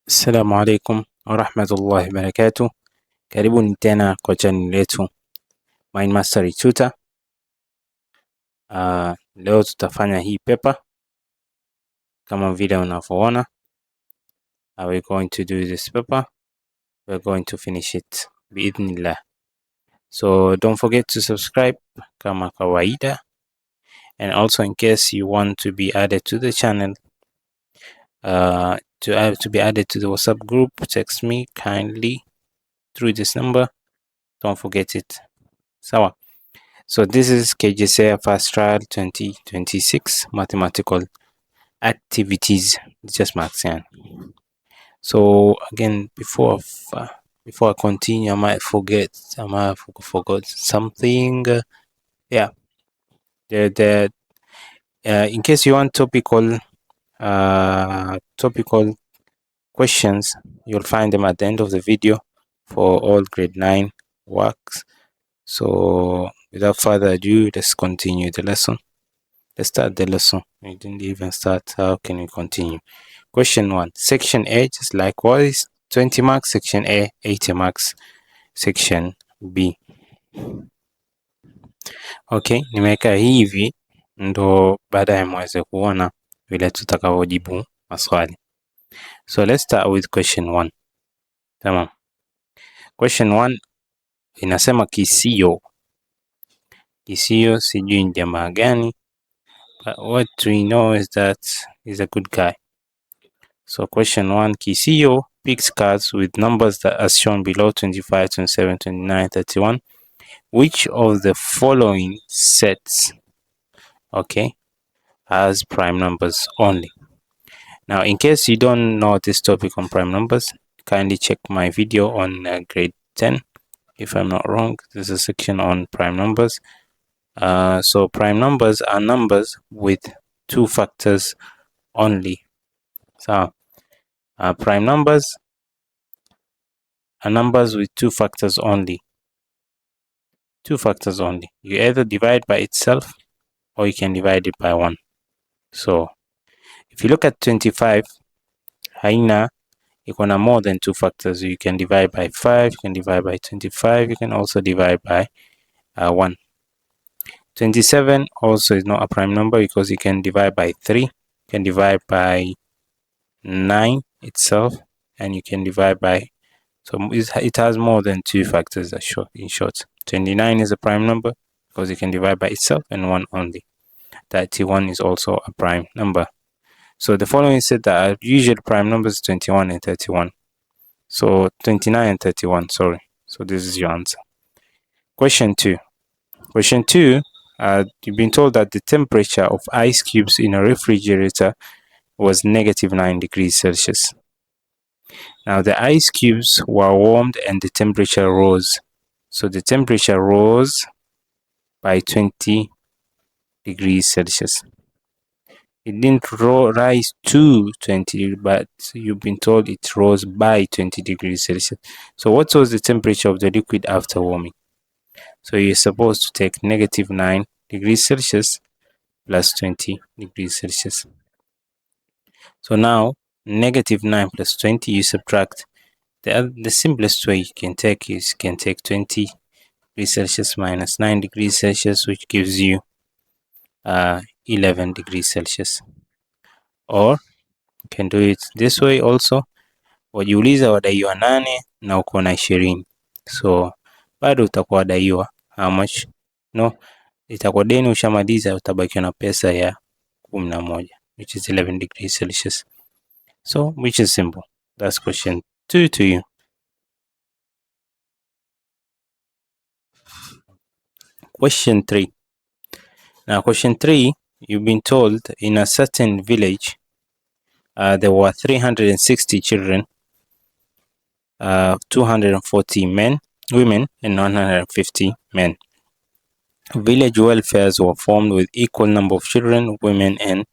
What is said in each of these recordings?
Assalamu alaikum warahmatullahi wabarakatuh. Karibuni tena kwa channel yetu Mind Mastery Tutor. Leo tutafanya hii paper kama vile unavyoona. We're going to do this paper. We're going to finish it biidhnillah. So don't forget to subscribe kama kawaida, and also in case you want to be added to the channel, to be added to the WhatsApp group, text me kindly through this number. Don't forget it. Sawa. So this is KJSEA First Trial 2026 Mathematical Activities, just marks. So again, before I continue, I might forget something. In case you want topical questions, you'll find them at the end of the video for all grade 9 works. So without further ado, let's continue the lesson. Let's start the lesson. We didn't even start. How can we continue? Question 1. Section A, just likewise, 20 marks. Section A, 80 marks. Section B. Okay, nimeweka hivi ndo baadaye mweze kuona vile tutakavyojibu maswali. So let's start with question 1. Tamam. Question 1 inasema kisio. Kisio sijui ni jamaa gani. But what we know is that he's a good guy. So question 1, kisio picks cards with numbers that are shown below 25, 27, 29, 31. Which of the following sets, okay, has prime numbers only? Now, in case you don't know this topic on prime numbers, kindly check my video on grade 10. If I'm not wrong, there's a section on prime numbers. So prime numbers are numbers with two factors only. So prime numbers are numbers with two factors only. Two factors only. You either divide by itself or you can divide it by 1. So if you look at 25, haina iko na more than two factors. You can divide by 5, you can divide by 25, you can also divide by 1. 27 also is not a prime number because you can divide by 3, you can divide by 9 itself, and you can divide by, so it has more than two factors. In short, 29 is a prime number because you can divide by itself and 1 only. 31 is also a prime number. So the following set that are usual prime numbers, 21 and 31. So 29 and 31, sorry. So this is your answer. Question 2. Question 2, you've been told that the temperature of ice cubes in a refrigerator was -9 degrees Celsius. Now the ice cubes were warmed and the temperature rose. So the temperature rose by 20 degrees Celsius. It didn't rise to 20, but you've been told it rose by 20 degrees Celsius. So what was the temperature of the liquid after warming? So you're supposed to take -9 degrees Celsius plus 20 degrees Celsius. So now -9 plus 20, you subtract. The simplest way you can take is 20 degrees Celsius minus 9 degrees Celsius, which gives you 11 degrees Celsius. Or you can do it this way also. Wajiuliza wadaiwa 8 na uko na 20. So bado utakuwa daiwa how much? No, itakuwa deni ushamaliza, utabakiwa na pesa ya 11, which is 11 degrees Celsius. So which is simple. That's question 2 to you. Question 3. Now question 3, you've been told in a certain village there were 360 children, 240 women and 150 men. Village welfares were formed with equal number of children, women and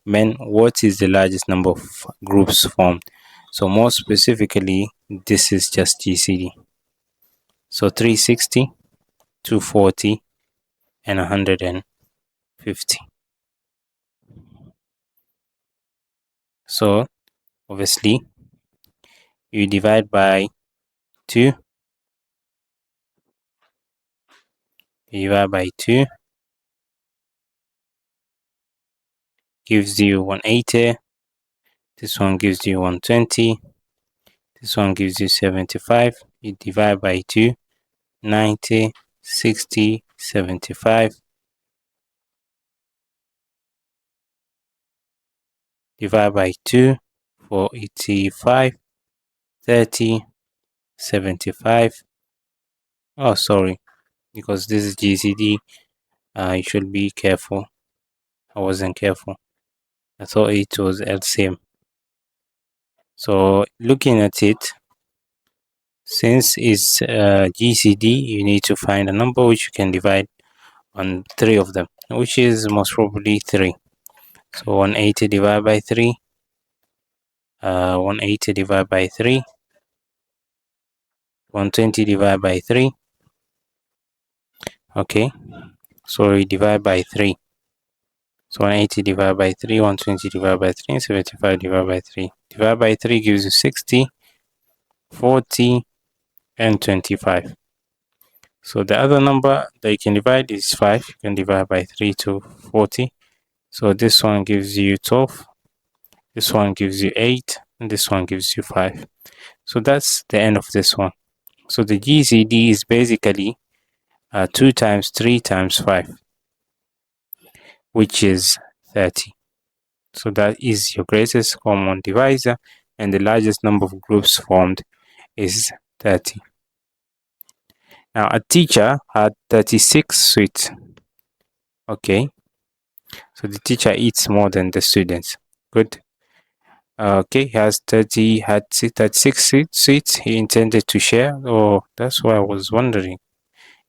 men. What is the largest number of groups formed? So more specifically, this is just GCD. So 360, 240 and 150. So obviously you divide by 2. You divide by 2 gives you 180. This one gives you 120. This one gives you 75. You divide by 2, 90, 60, 75. Divide by 2 for 85, 30, 75. Oh, sorry, because this is GCD. You should be careful. I wasn't careful. I thought it was LCM. So looking at it, since it's GCD, you need to find a number which you can divide on 3 of them, which is most probably 3. So 180 divided by 3, 180 divided by 3, 120 divided by 3. Okay, so we divide by 3. So 180 divided by 3, 120 divided by 3, and 75 divided by 3. Divided by 3 gives you 60, 40, and 25. So the other number that you can divide is 5. You can divide by 3 to 40. So this one gives you 12. This one gives you 8. And this one gives you 5. So that's the end of this one. So the GCD is basically 2 times 3 times 5, which is 30. So that is your greatest common divisor, and the largest number of groups formed is 30. Now a teacher had 36 sweets. Okay, so the teacher eats more than the students. Good. Okay, he had 36 sweets he intended to share. Oh, that's why I was wondering.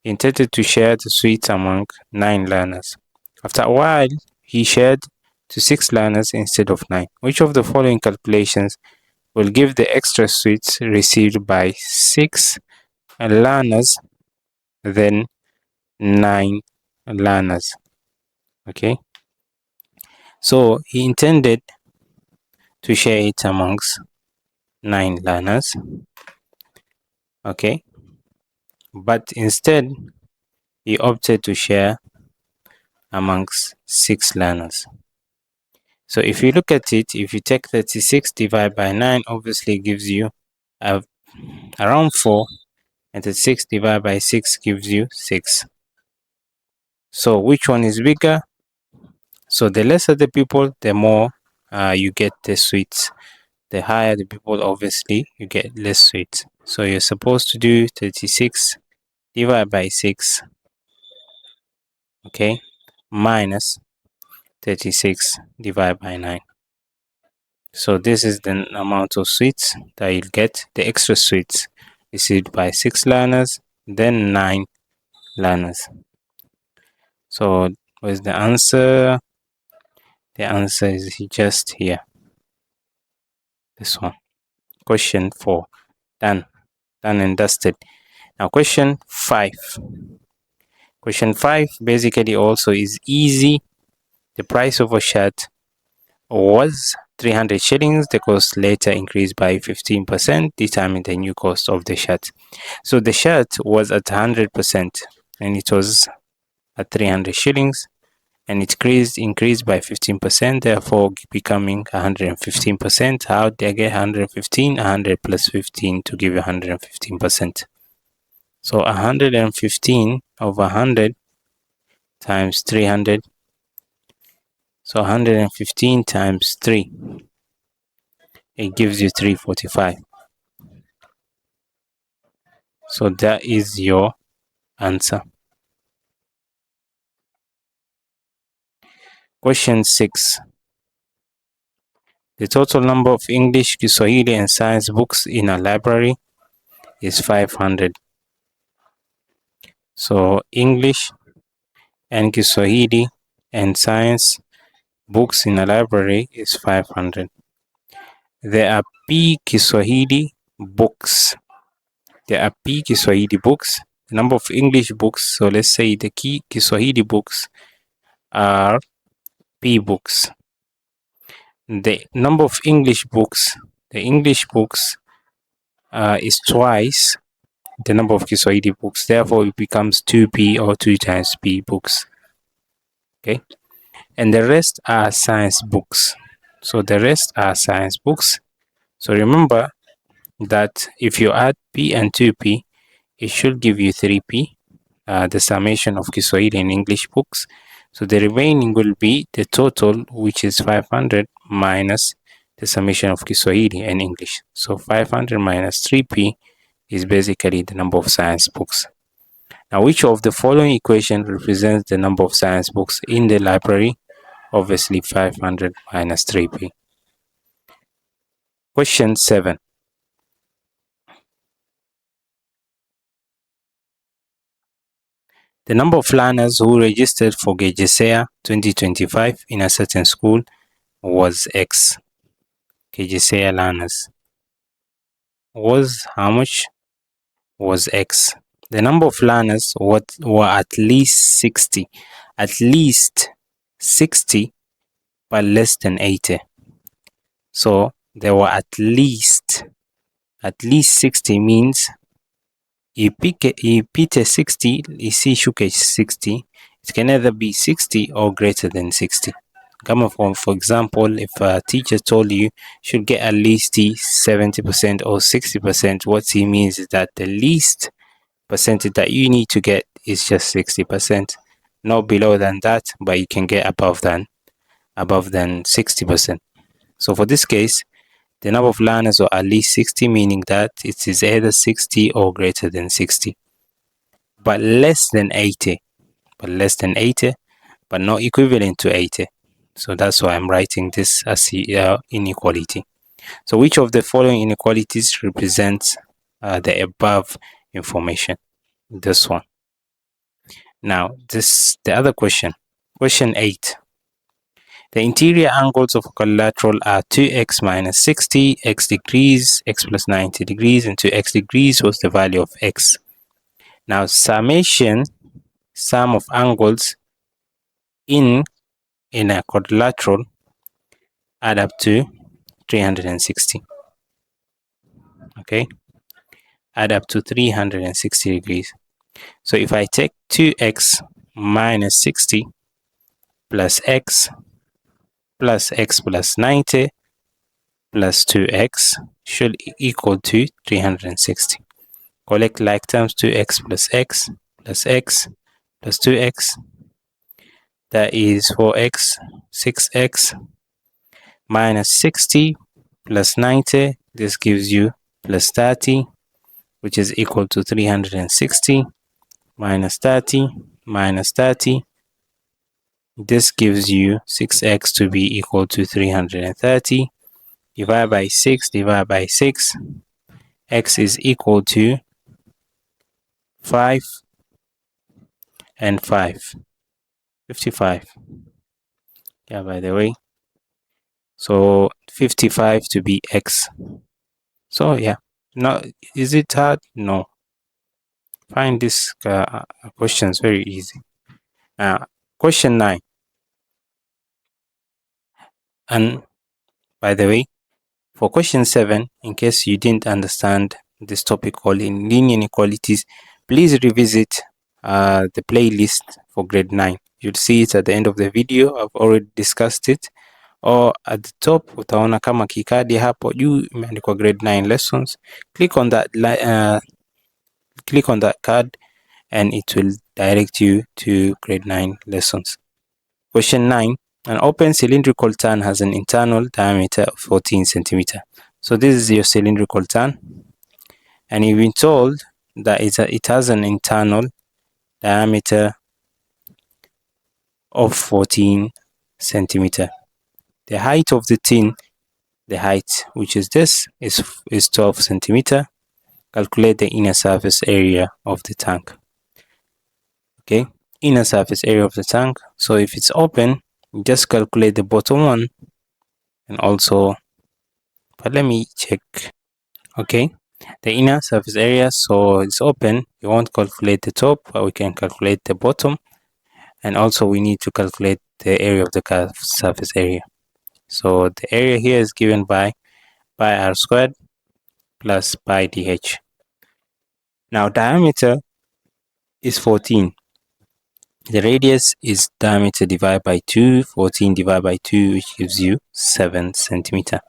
He intended to share the sweets among 9 learners. After a while, he shared to 6 learners instead of 9. Which of the following calculations will give the extra sweets received by 6 learners than 9 learners? Okay, so he intended to share it amongst 9 learners. Okay, but instead he opted to share amongst 6 learners. So if you look at it, if you take 36 divided by 9, obviously gives you around 4, and 36 divided by 6 gives you 6. So which one is bigger? So the lesser the people, the more you get the sweets. The higher the people, obviously, you get less sweets. So you're supposed to do 36 divided by 6, okay, minus 36 divided by 9. So this is the amount of sweets that you'll get, the extra sweets received by 6 learners, then 9 learners. So where's the answer? The answer is just here. This one. Question 4. Done. Done and dusted. Now question 5. Question 5 basically also is easy. The price of a shirt was 300 shillings. The cost later increased by 15%. Determine the new cost of the shirt. So the shirt was at 100% and it was at 300 shillings. And it increased by 15%, therefore becoming 115%. How did I get 115? 100 plus 15 to give you 115%. So 115 over 100 times 300. So 115 times 3. It gives you 345. So that is your answer. Question 6. The total number of English, Kiswahili, and science books in a library is 500. So English and Kiswahili and science books in a library is 500. There are P Kiswahili books. There are P Kiswahili books. The number of English books, so let's say the key Kiswahili books are P books. The number of English books, the English books is twice the number of Kiswahili books. Therefore, it becomes 2p or 2 times p books. Okay, and the rest are science books. So the rest are science books. So remember that if you add p and 2p, it should give you 3p, the summation of Kiswahili and English books. So the remaining will be the total, which is 500 minus the summation of Kiswahili and English. So 500 minus 3p is basically the number of science books. Now, which of the following equation represents the number of science books in the library? Obviously, 500 minus 3p. Question 7. The number of learners who registered for KJSEA 2025 in a certain school was X. KJSEA learners was how much? Was X. The number of learners were at least 60. At least 60, but less than 80. So there were at least 60 means ipite 60 isishuke 60. It can either be 60 or greater than 60. Come from, for example, if a teacher told you should get at least 70% or 60%, what he means is that the least percentage that you need to get is just 60%. Not below than that, but you can get above than 60%. So for this case, the number of learners are at least 60, meaning that it is either 60 or greater than 60. But less than 80. But not equivalent to 80. So that's why I'm writing this as inequality. So which of the following inequalities represents the above information? This one. Now, the other question. Question 8. The interior angles of a quadrilateral are 2x minus 60, x degrees, x plus 90 degrees, and 2x degrees was the value of x. Now, sum of angles in a quadrilateral add up to 360. Okay, add up to 360 degrees. So if I take 2x minus 60 plus x plus 90 plus 2x should equal to 360. Collect like terms, 2x plus x plus x plus 2x. That is 4x, 6x minus 60 plus 90. This gives you plus 30, which is equal to 360 minus 30 minus 30. This gives you 6x to be equal to 330. Divide by 6, divide by 6. X is equal to 5 and 5. 55. Yeah, by the way. So 55 to be x. So yeah. Now, is it hard? No. Find this questions very easy. Question 9. And by the way, for question 7, in case you didn't understand this topic called in linear inequalities, please revisit the playlist for grade 9. You'll see it at the end of the video. I've already discussed it. Or at the top utaona kama kikadi hapo juu imeandikwa grade 9 lessons. Click on that card and it will direct you to grade 9 lessons. Question 9. An open cylindrical tun has an internal diameter of 14 centimeter. So this is your cylindrical tun, and you've been told that it has an internal diameter of 14 centimeter. The height of the tin, the height which is this, is 12 centimeter. Calculate the inner surface area of the tank. Okay, inner surface area of the tank. So if it's open, just calculate the bottom one, and also, but let me check. Okay, the inner surface area, so it's open. You won't calculate the top, but we can calculate the bottom, and also we need to calculate the area of the curved surface area. So the area here is given by pi r squared plus pi dh. Now diameter is 14. The radius is diameter divided by 2, 14 divided by 2, which gives you 7 centimeter.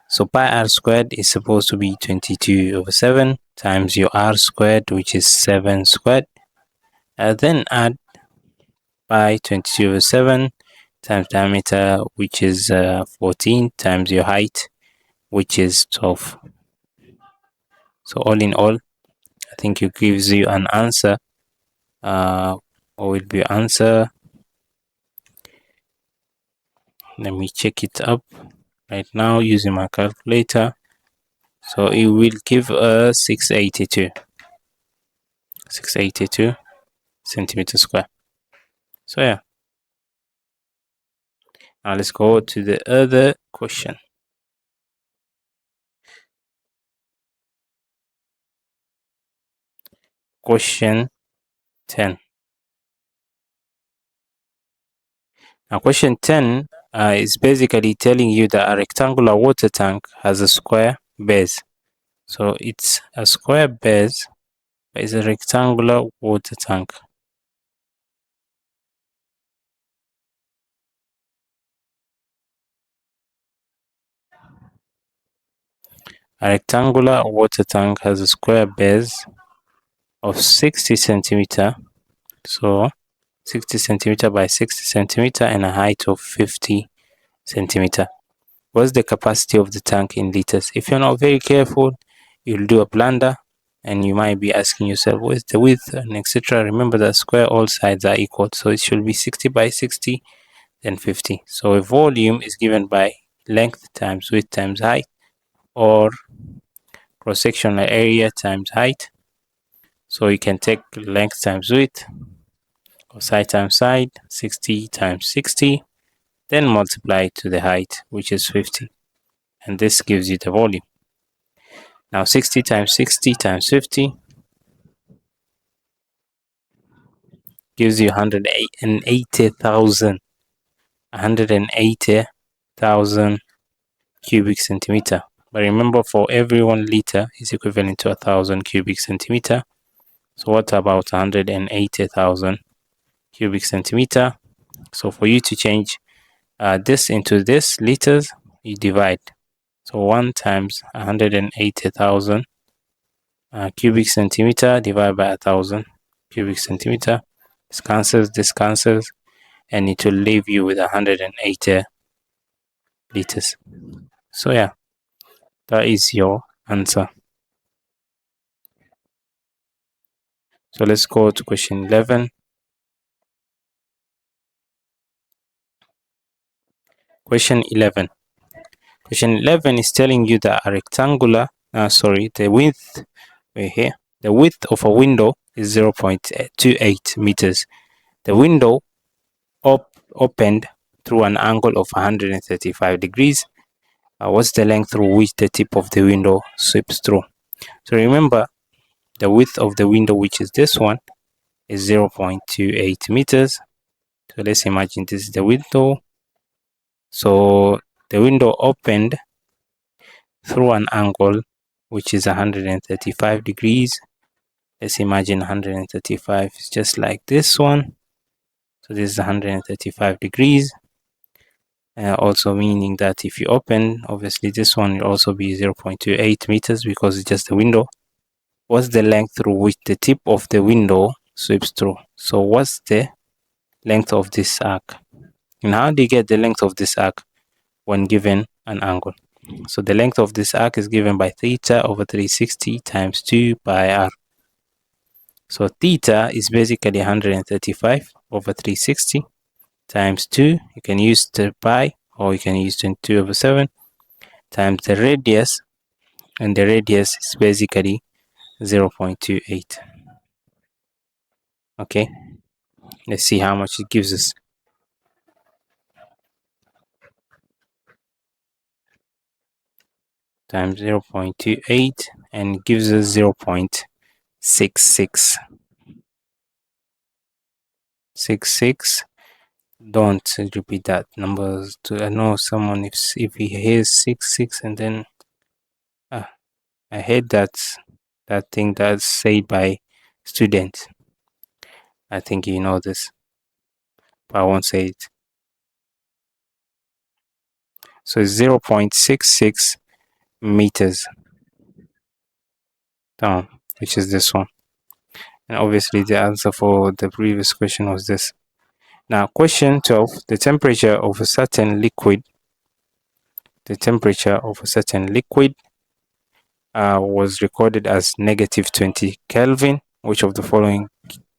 So pi r squared is supposed to be 22/7 times your r squared, which is 7 squared. Then add pi 22/7 times diameter, which is 14, times your height, which is 12. So all in all, I think it gives you an answer. What will be your answer? Let me check it up right now using my calculator. So it will give us 682 centimeter square. So yeah. Now let's go to the other question. Question 10. Now question 10 is basically telling you that a rectangular water tank has a square base. So it's a square base, but it's a rectangular water tank. A rectangular water tank has a square base of 60 centimeter. So 60 centimeter by 60 centimeter and a height of 50 centimeter. What's the capacity of the tank in liters? If you're not very careful, you'll do a blunder and you might be asking yourself, what is the width and etc. Remember that square all sides are equal, so it should be 60 by 60 then 50. So a volume is given by length times width times height, or cross-sectional area times height. So you can take length times width, or side times side, 60 times 60, then multiply to the height, which is 50, and this gives you the volume. Now 60 times 60 times 50 gives you 180,000 cubic centimeter. But remember, for every 1 liter is equivalent to 1,000 cubic centimeter. So what about 180,000 cubic centimeter? So for you to change this into this liters, you divide. So 1 times 180,000 cubic centimeter divided by 1,000 cubic centimeter. This cancels, and it will leave you with 180 liters. So yeah, that is your answer. So let's go to question 11. Question 11. Question 11 is telling you that a rectangular, the width, here, the width of a window is 0.28 meters. The window opened through an angle of 135 degrees. What's the length through which the tip of the window sweeps through? So remember, the width of the window, which is this one, is 0.28 meters. So let's imagine this is the window. So the window opened through an angle which is 135 degrees. Let's imagine 135 is just like this one. So this is 135 degrees. Also meaning that if you open, obviously this one will also be 0.28 meters because it's just a window. What's the length through which the tip of the window sweeps through? So what's the length of this arc? And how do you get the length of this arc when given an angle? So the length of this arc is given by theta over 360 times 2 pi r. So theta is basically 135 over 360 times 2. You can use the pi, or you can use 22/7 times the radius, and the radius is basically 0.28. Okay, let's see how much it gives us. Times 0.28 and gives us 0.66. 66. Don't repeat that numbers. I know someone, if he hears 66 and then I hate that thing that's said by students. I think you know this, but I won't say it. So it's 0.66 meters down, which is this one. And obviously the answer for the previous question was this. Now question 12, the temperature of a certain liquid was recorded as negative 20 Kelvin. Which of the following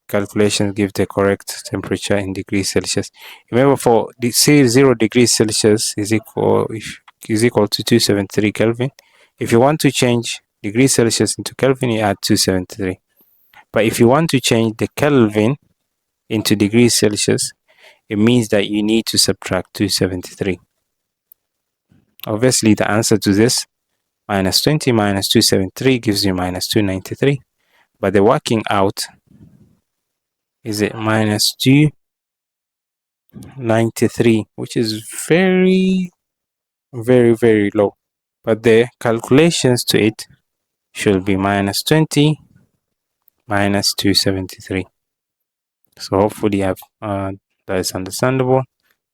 calculations give the correct temperature in degrees Celsius? Remember, for the say 0 degrees Celsius is equal to 273 Kelvin. If you want to change degrees Celsius into Kelvin, you add 273. But if you want to change the Kelvin into degrees Celsius, it means that you need to subtract 273. Obviously, the answer to this, minus 20 minus 273 gives you minus 293. But the working out is it minus 293, which is very, very, very low. But the calculations to it should be minus 20 minus 273. So hopefully that is understandable.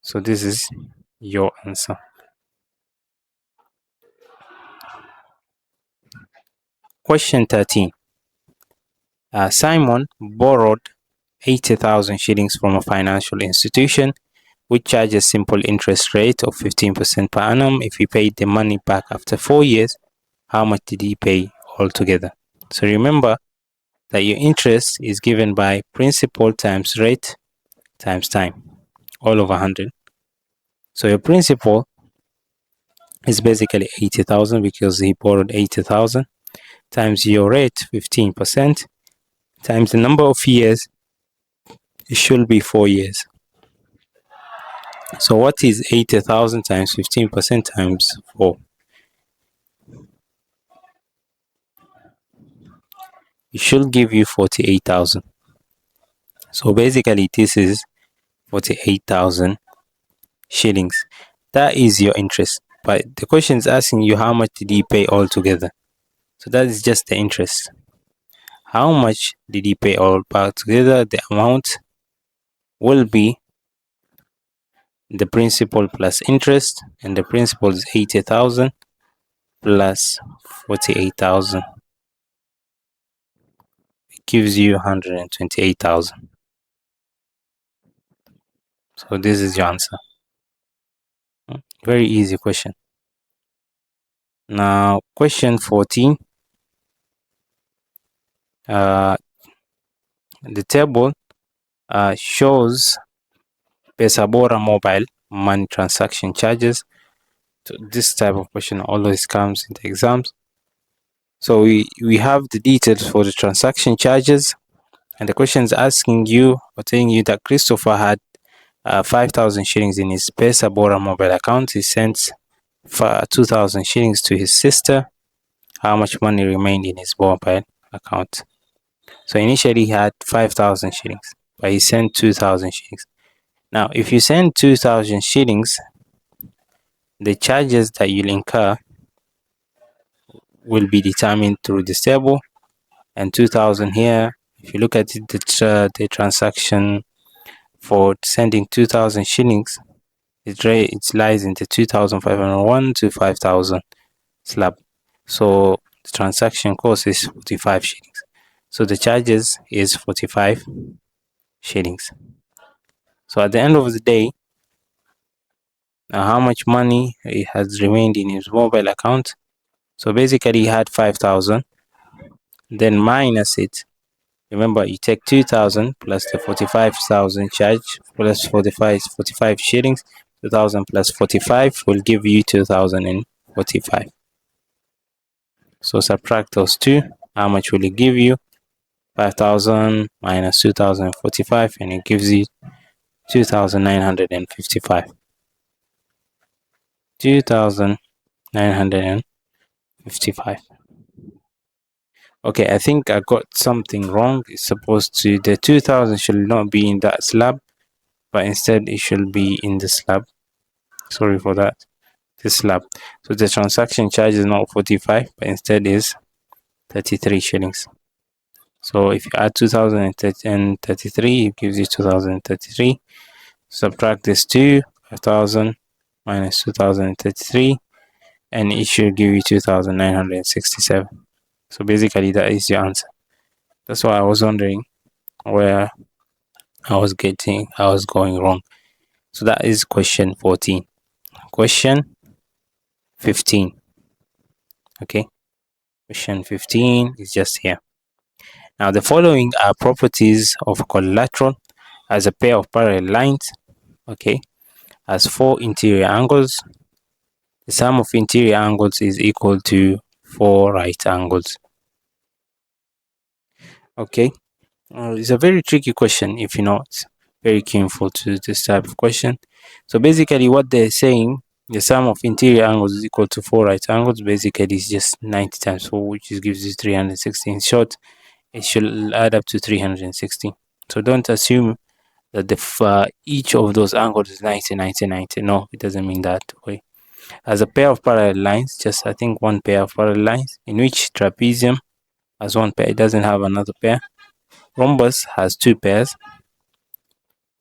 So this is your answer. Question 13. Simon borrowed 80,000 shillings from a financial institution which charges simple interest rate of 15% per annum. If he paid the money back after 4 years, how much did he pay altogether? So remember that your interest is given by principal times rate times time, all over 100. So your principal is basically 80,000 because he borrowed 80,000 times your rate 15% times the number of years. It should be 4 years. So what is 80,000 times 15% times 4? It should give you 48,000. So basically this is 48,000 shillings. That is your interest. But the question is asking you how much did he pay altogether. So that is just the interest. How much did he pay all together? The amount will be the principal plus interest, and the principal is 80,000 plus 48,000. It gives you 128,000. So this is your answer. Very easy question. Now question 14. The table shows Pesabora mobile money transaction charges. So this type of question always comes in the exams. So we have the details for the transaction charges, and the question is asking you or telling you that Christopher had 5,000 shillings in his Pesabora mobile account. He sent 2,000 shillings to his sister. How much money remained in his mobile account? So initially he had 5,000 shillings, but he sent 2,000 shillings. Now, if you send 2,000 shillings, the charges that you'll incur will be determined through this table. And 2,000 here, if you look at it, the transaction for sending 2,000 shillings, it lies in the 2,501 to 5,000 slab. So the transaction cost is 45 shillings. So the charges is 45 shillings. So at the end of the day, how much money he has remained in his mobile account? So basically he had 5,000, then minus it. Remember, you take 2,000 plus the 45,000 charge plus 45 shillings. 2,000 plus 45 will give you 2,045. So subtract those two. How much will it give you? 5,000 minus 2,045, and it gives you 2,955. 2,955. Okay, I think I got something wrong. It's supposed to, the 2,000 should not be in that slab, but instead it should be in the slab. Sorry for that. This slab. So the transaction charge is not 45, but instead is 33 shillings. So if you add 2033, it gives you 2033. Subtract this 2, 5,000 minus 2033, and it should give you 2,967. So basically that is your answer. That's why I was wondering where I was going wrong. So that is question 14. Question 15. Okay, question 15 is just here. Now the following are properties of a quadrilateral as a pair of parallel lines, okay, has 4 interior angles. The sum of interior angles is equal to 4 right angles. Okay, it's a very tricky question if you're not very careful to this type of question. So basically what they're saying, the sum of interior angles is equal to 4 right angles. Basically it's just 90 times 4, which gives you 360. In short, it should add up to 360. So don't assume that each of those angles is 90, 90, 90. No, it doesn't mean that way. As a pair of parallel lines, just I think one pair of parallel lines, in which trapezium has one pair, it doesn't have another pair. Rhombus has 2 pairs.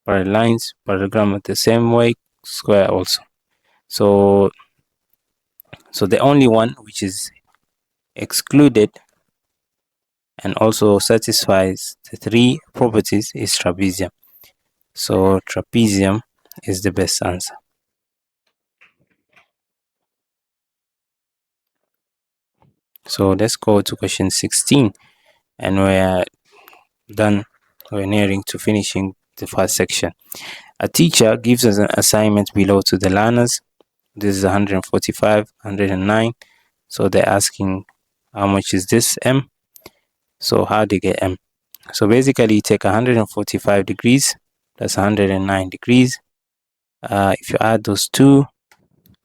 Parallel lines, parallelogram the same way, square also. So the only one which is excluded and also satisfies the 3 properties is trapezium. So trapezium is the best answer. So let's go to question 16, and we're done. We're nearing to finishing the first section. A teacher gives us an assignment below to the learners. This is 145, 109. So they're asking how much is this m. So how do you get m? So basically you take 145 degrees plus 109 degrees. If you add those two,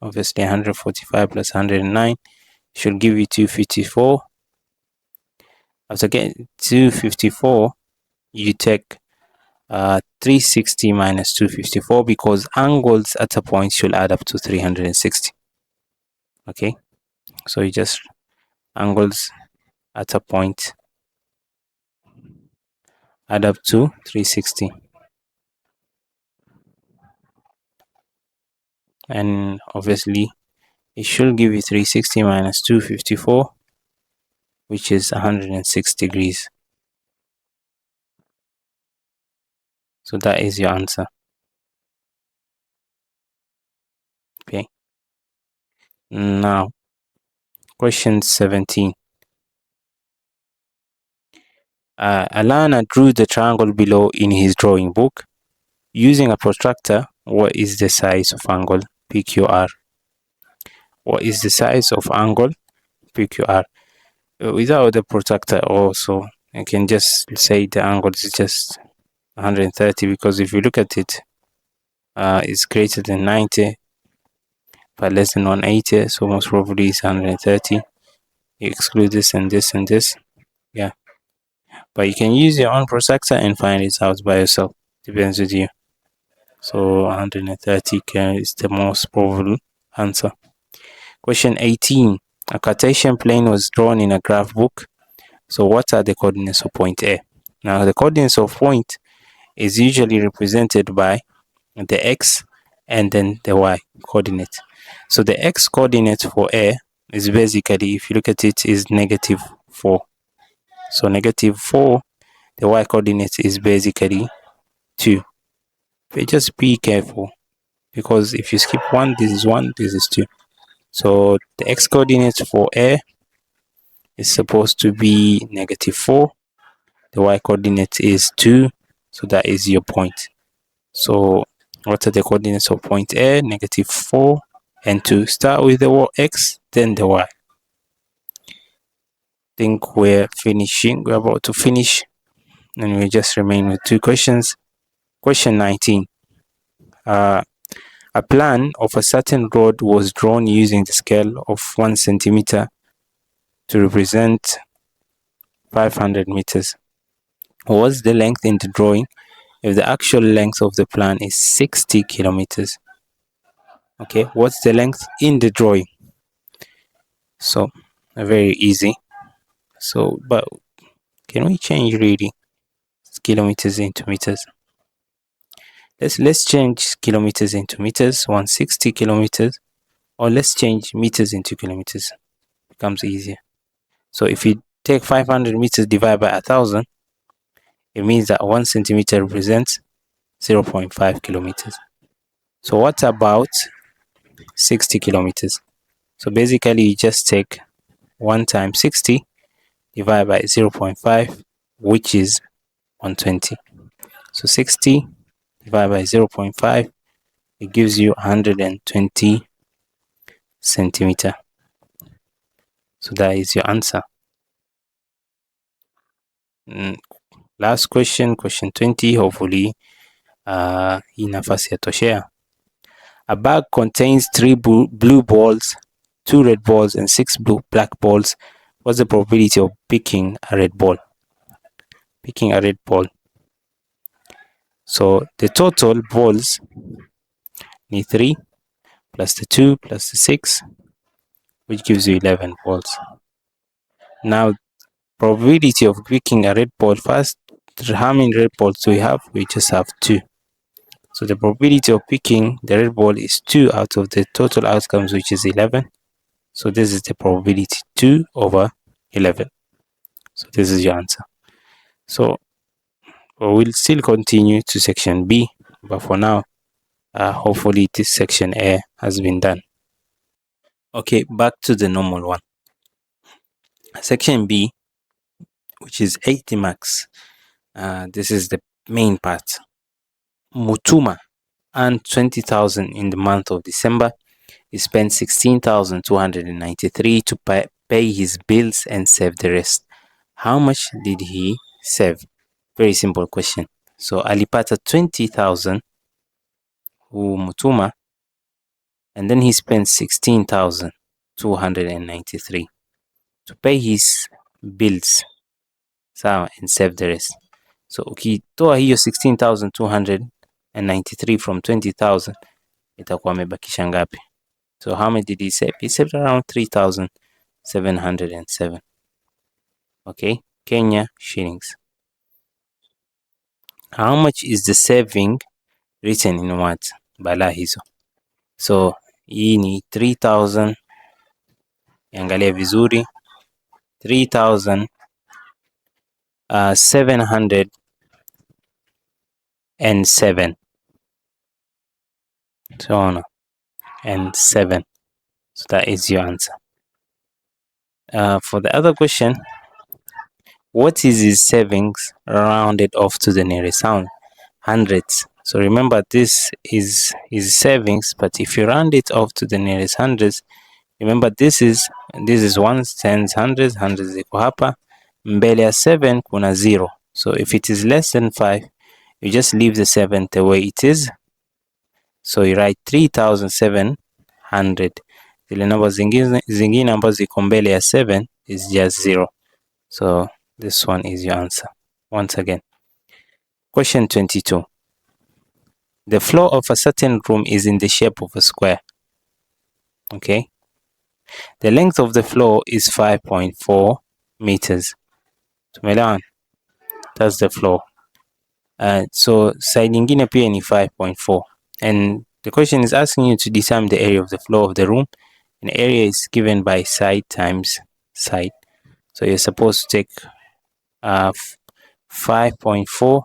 obviously 145 plus 109 should give you 254. After getting 254, you take 360 minus 254, because angles at a point should add up to 360. Okay, so you just angles at a point add up to 360, and obviously it should give you 360 minus 254, which is 106 degrees. So that is your answer. Okay, now question 17. Alana drew the triangle below in his drawing book. Using a protractor, what is the size of angle PQR? What is the size of angle PQR? Without the protractor also, I can just say the angle is just 130, because if you look at it, it's greater than 90 but less than 180, so most probably it's 130. You exclude this and this and this, yeah. But you can use your own protractor and find it out by yourself. Depends with you. So 130 is the most probable answer. Question 18. A Cartesian plane was drawn in a graph book. So what are the coordinates of point A? Now the coordinates of point is usually represented by the x and then the y coordinate. So the x coordinate for A is basically, if you look at it, is -4. So -4, the y coordinate is basically 2. But just be careful, because if you skip 1, this is 1, this is 2. So the x coordinate for A is supposed to be -4. The y coordinate is 2. So that is your point. So what are the coordinates of point A? -4 and 2. Start with the x, then the y. Think we're about to finish, and we just remain with 2 questions. Question 19. A plan of a certain road was drawn using the scale of 1 centimeter to represent 500 meters. What's the length in the drawing if the actual length of the plan is 60 kilometers? Okay, what's the length in the drawing? So very easy. So, but can we change really kilometers into meters? Let's change kilometers into meters, 160 kilometers, or let's change meters into kilometers. Becomes easier. So if you take 500 meters divided by 1000, it means that 1 centimeter represents 0.5 kilometers. So what about 60 kilometers? So basically you just take 1 times 60 divided by 0.5, which is 120. So 60 divided by 0.5, it gives you 120 centimeter. So that is your answer. Last question, question 20. Hopefully hii nafasi yatoshea. A bag contains 3 blue balls, 2 red balls, and 6 black balls. What's the probability of picking a red ball? Picking a red ball. So the total balls need 3 plus the 2 plus the 6, which gives you 11 balls. Now, probability of picking a red ball first. How many red balls do we have? We just have 2. So the probability of picking the red ball is 2 out of the total outcomes, which is 11. So this is the probability, 2 over 11. So this is your answer. So we'll still continue to section B, but for now, hopefully this section A has been done. Okay, back to the normal one. Section B, which is 80 marks. This is the main part. Mutuma earned 20,000 in the month of December. He spent 16,293 to pay his bills and save the rest. How much did he save? Very simple question. So alipata 20,000 Mutuma, and then he spent 16,293 to pay his bills, sawa, and save the rest. So ukitoa hiyo 16,293 from 20,000, itakuwa amebakisha ngapi? So how much did he save? He saved around 3,707. Okay, Kenya shillings. How much is the saving written in what? Bala hizo. So hii ni 3,000. Angalia vizuri. 3,707. So and 7. So that is your answer. For the other question, what is his savings rounded off to the nearest hundreds? So remember, this is his savings, but if you round it off to the nearest hundreds, remember this is ones, tens, hundreds ziko hapa, mbele ya 7 kuna 0. So if it is less than 5, you just leave the 7 the way it is. So you write 3,700. Zile namba zingine ambazo ziko mbele ya 7 is just 0. So this one is your answer. Once again, question 22. The floor of a certain room is in the shape of a square. Okay. The length of the floor is 5.4 meters. Tumeelewana? That's the floor. So side nyingine pia ni 5.4. And the question is asking you to determine the area of the floor of the room. And area is given by side times side. So you're supposed to take 5.4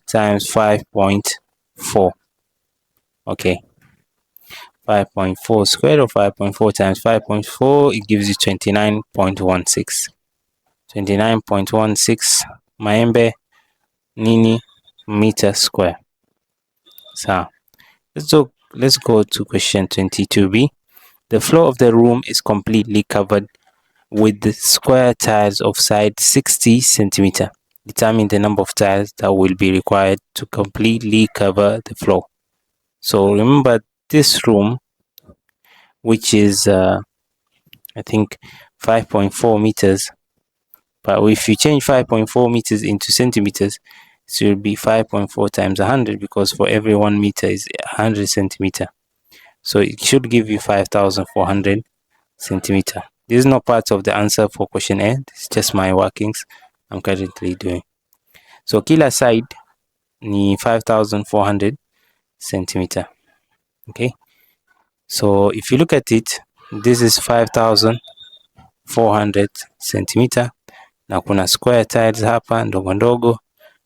times 5.4. Okay. 5.4 squared, or 5.4 times 5.4, it gives you 29.16. 29.16 maembe nini meter square. So let's go to question 22b. The floor of the room is completely covered with the square tiles of side 60 centimeter. Determine the number of tiles that will be required to completely cover the floor. So remember this room, which is I think 5.4 meters, but if you change 5.4 meters into centimeters, it will be 5.4 times 100, because for every 1 meter is 100 centimeter. So it should give you 5,400 centimeter. This is not part of the answer for question A. This is just my workings I'm currently doing. So kila side ni 5,400 centimeter. Okay, so if you look at it, this is 5,400 centimeter na kuna square tiles hapa ndogo ndogo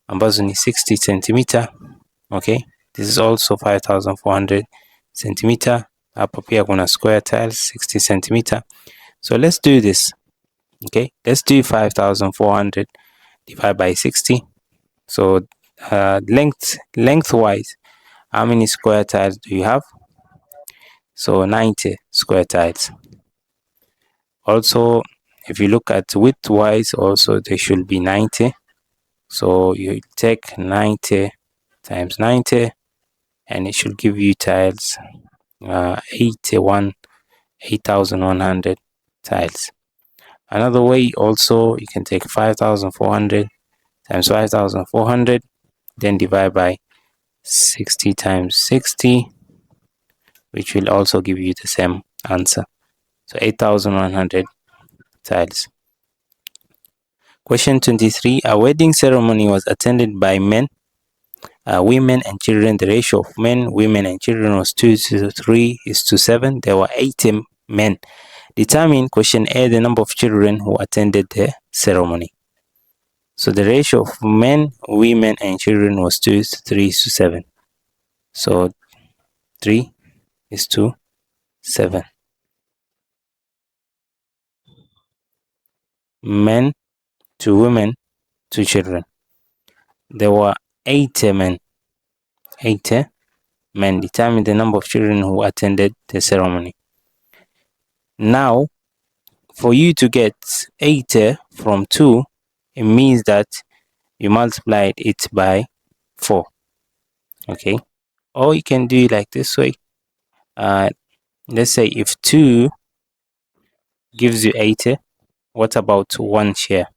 ambazo ni 60 centimeter. Okay, this is also 5,400 centimeter. Hapa pia kuna square tiles 60 centimeter. So let's do this. Okay, let's do 5,400 divided by 60. So lengthwise, how many square tiles do you have? So 90 square tiles. Also, if you look at widthwise, also there should be 90. So you take 90 times 90 and it should give you tiles 8,100 tiles. Another way also, you can take 5,400 times 5,400, then divide by 60 times 60, which will also give you the same answer. So 8,100 tiles. Question 23. A wedding ceremony was attended by men, women and children. The ratio of men, women and children was 2:3:7. There were 80 men. Determine, question A, the number of children who attended the ceremony. So the ratio of men, women and children was 2:3:7. So 3:7. Men to women to children. There were 80 men. 80 men. Determine the number of children who attended the ceremony. Now, for you to get 80 from 2, it means that you multiplied it by 4. Okay, or you can do it like this way. Let's say if 2 gives you 80, what about 1 share?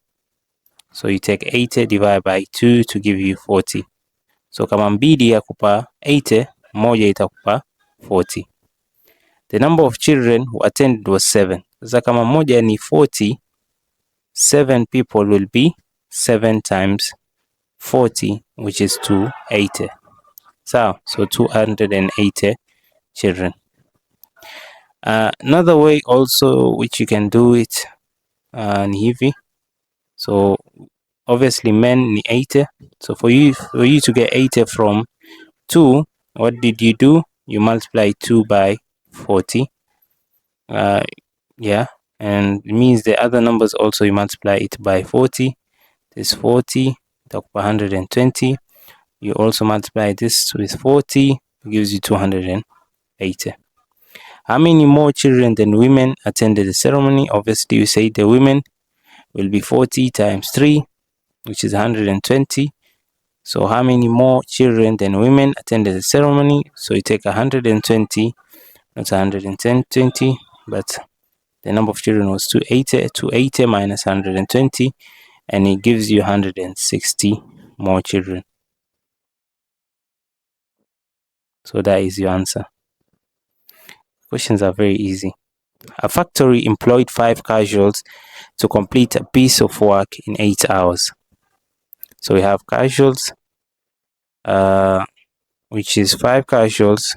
So you take 80 divided by 2 to give you 40. So kama mbili yakupa 80, moja itakupa 40. The number of children who attended was 7. Sasa kama moja ni 40, 7 people will be 7 times 40, which is 280. So 280 children. Another way also which you can do it ni hivi. So obviously men ni 80. So for you to get 80 from 2, what did you do? You multiply 2 by 40. Yeah, and it means the other numbers also you multiply it by 40. This 40, 120. You also multiply this with 40, it gives you 280. How many more children than women attended the ceremony? Obviously, you say the women will be 40 times 3, which is 120. So how many more children than women attended the ceremony? So you take 120, not 120, but the number of children was 280. 280 minus 120, and it gives you 160 more children. So that is your answer. Questions are very easy. A factory employed 5 casuals to complete a piece of work in 8 hours. So we have casuals, which is 5 casuals.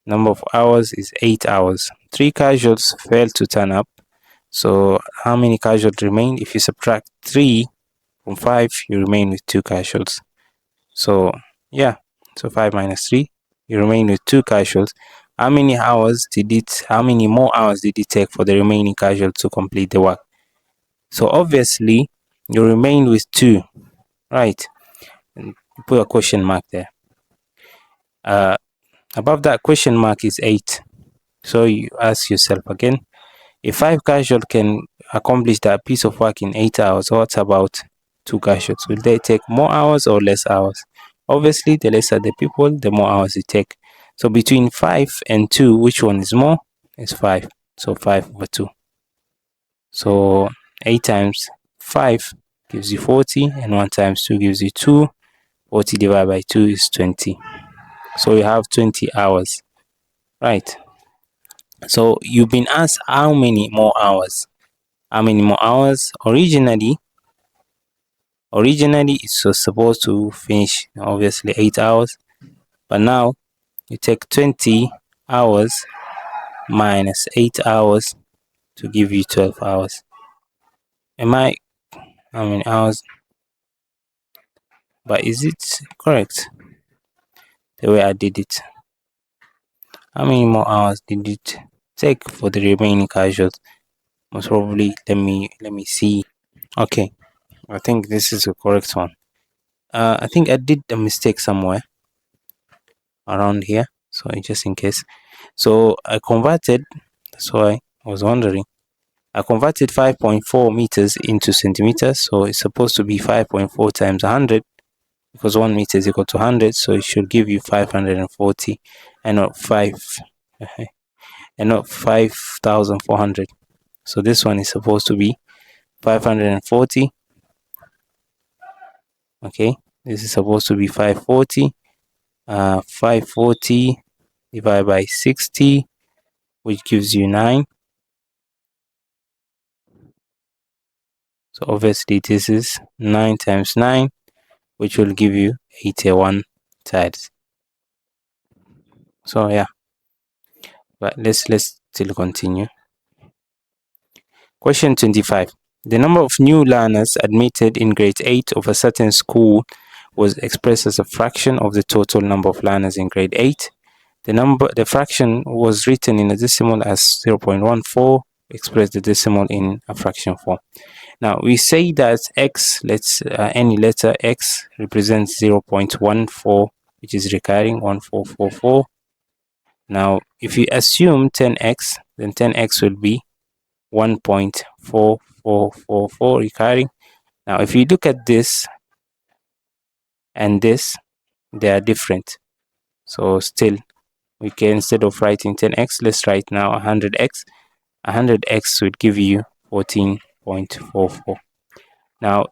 Number of hours is 8 hours. 3 casuals failed to turn up. So how many casuals remain? If you subtract 3 from 5, you remain with 2 casuals. So yeah, so 5 minus 3, you remain with 2 casuals. How many more hours did it take for the remaining casuals to complete the work? So obviously you remain with 2, right? And put a question mark there. Above that question mark is 8. So you ask yourself again, if 5 casuals can accomplish that piece of work in 8 hours, what about 2 casuals? Will they take more hours or less hours? Obviously, the lesser the people, the more hours it take. So between 5 and 2, which one is more? It's 5. So 5/2. So 8 times 5 gives you 40, and 1 times 2 gives you 2. 40 divided by 2 is 20. So you have 20 hours, right? So you've been asked how many more hours. Originally it's supposed to finish obviously 8 hours, but now you take 20 hours minus 8 hours to give you 12 hours. How many hours? But is it correct the way I did it? How many more hours did it take for the remaining casuals? Most probably, let me see. Okay, I think this is the correct one. I think I did a mistake somewhere around here, so just in case. So I converted, that's why I was wondering. I converted 5.4 meters into centimeters, so it's supposed to be 5.4 times 100, because 1 meter is equal to 100, so it should give you 540 and not 5,400. So this one is supposed to be 540. Okay, this is supposed to be 540. 540 divided by 60, which gives you 9. So obviously this is 9 times 9, which will give you 81 tiles. So yeah, but let's still continue. Question 25. The number of new learners admitted in grade 8 of a certain school was expressed as a fraction of the total number of learners in grade 8. The fraction was written in a decimal as 0.14. Express the decimal in a fraction form. Now we say that x, any letter x represents 0.14, which is recurring 1444. Now if you assume 10x, then 10x will be 1.4444 recurring. Now if you look at this and this, they are different. So still, we can, instead of writing 10x, let's write now 100x. 100x would give you 14.44. Now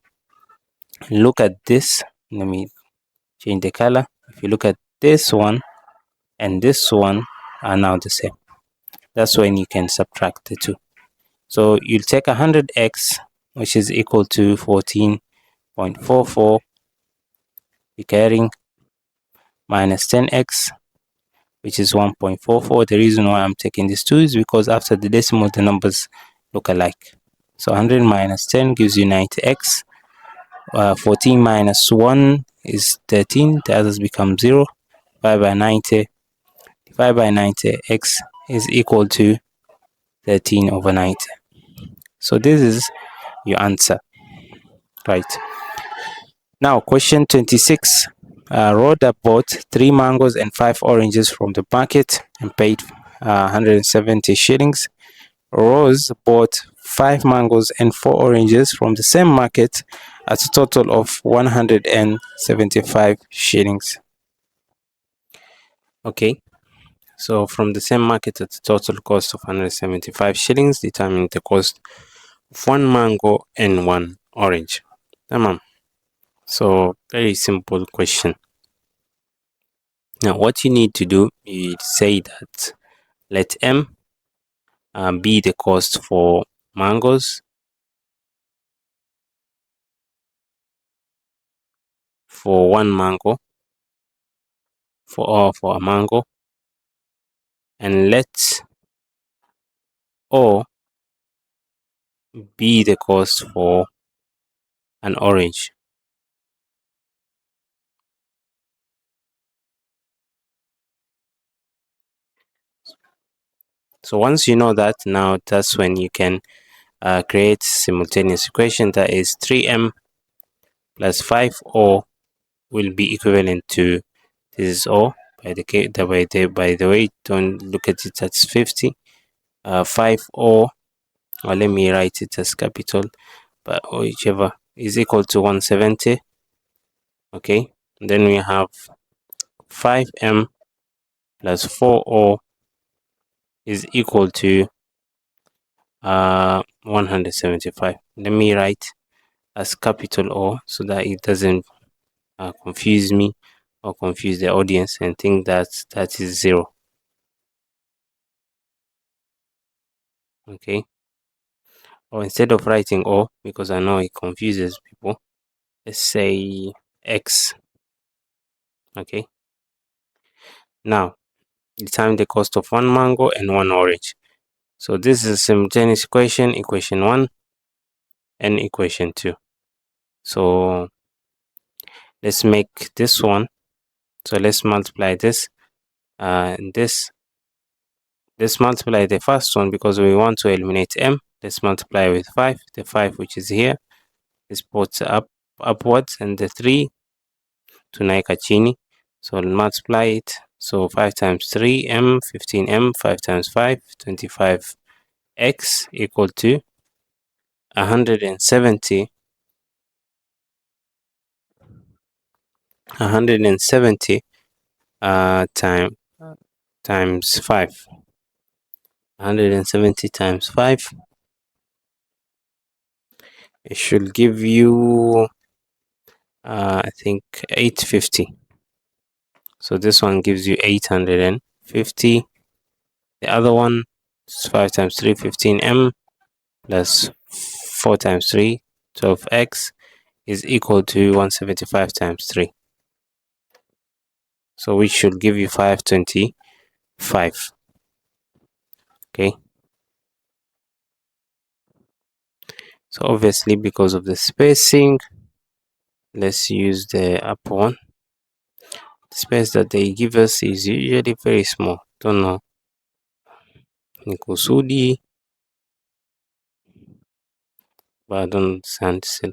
look at this. Let me change the color. If you look at this one and this one are now the same. That's when you can subtract the two. So you'll take 100x, which is equal to 14.44 recurring, minus 10x, which is 1.44. The reason why I'm taking these two is because after the decimal, the numbers look alike. So 100 minus 10 gives you 90x. 14 minus 1 is 13. The others become 0. 5 by 90. 5 by 90, x is equal to 13 over 90. So this is your answer, right? Now, question 26. Rhoda bought 3 mangoes and 5 oranges from the market and paid 170 shillings. Rose bought 5 mangoes and 4 oranges from the same market at a total of 175 shillings. Okay, so from the same market at a total cost of 175 shillings, determine the cost of 1 mango and 1 orange. Tamam. So very simple question. Now what you need to do, you say that let M be the cost for mangoes, for 1 mango, for a mango, and let O be the cost for an orange. So once you know that, now that's when you can create simultaneous equation, that is 3m plus 5o will be equivalent to, this is O, by the way, don't look at it as 50. 5o, or let me write it as capital, but whichever, is equal to 170. Okay, and then we have 5m plus 4o is equal to 175. Let me write as capital O so that it doesn't confuse me or confuse the audience and think that that is 0. Okay, or instead of writing O, because I know it confuses people, let's say X. Okay, now determine the cost of one mango and one orange. So this is a simultaneous equation, equation 1 and equation 2. So let's make this one. So let's multiply this and this. Let's multiply the first one because we want to eliminate m. Let's multiply with 5. The 5 which is here is put upwards, and the 3 tunaweka chini. So we'll multiply it. So 5 times 3 m, 15m, 5 times 5, 25x equal to 170 times 5. 170 times 5, it should give you I think 850. So this one gives you 850. The other one is 5 times 3, 15m, plus 4 times 3, 12x, is equal to 175 times 3. So which should give you 525. Okay. So obviously because of the spacing, let's use the upper one. The space that they give us is usually very small. Don't know. Ni kusudi, but I don't understand still.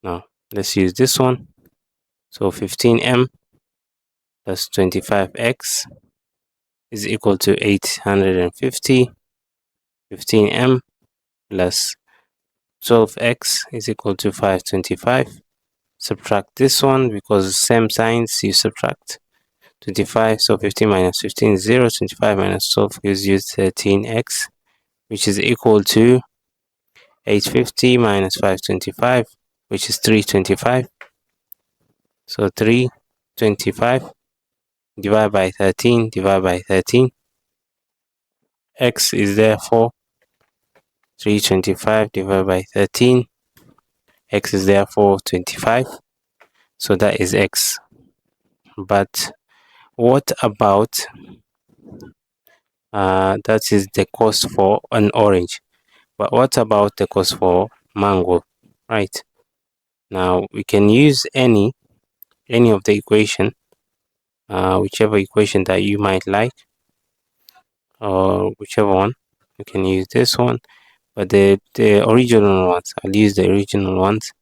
Now let's use this one. So 15m plus 25x is equal to 850. 15m plus 12x is equal to 525. Subtract this one because same signs, you subtract 25. So 15 minus 15 is 0. 25 minus 12 gives you 13x, which is equal to 850 minus 525, which is 325. So 325 divided by 13, divided by 13. X is therefore 325 divided by 13. X is therefore 25. So that is X. But what about that is the cost for an orange? But what about the cost for mango? Right. Now we can use any of the equation, whichever equation that you might like, or whichever one. You can use this one, but the original ones, I'll use the original ones,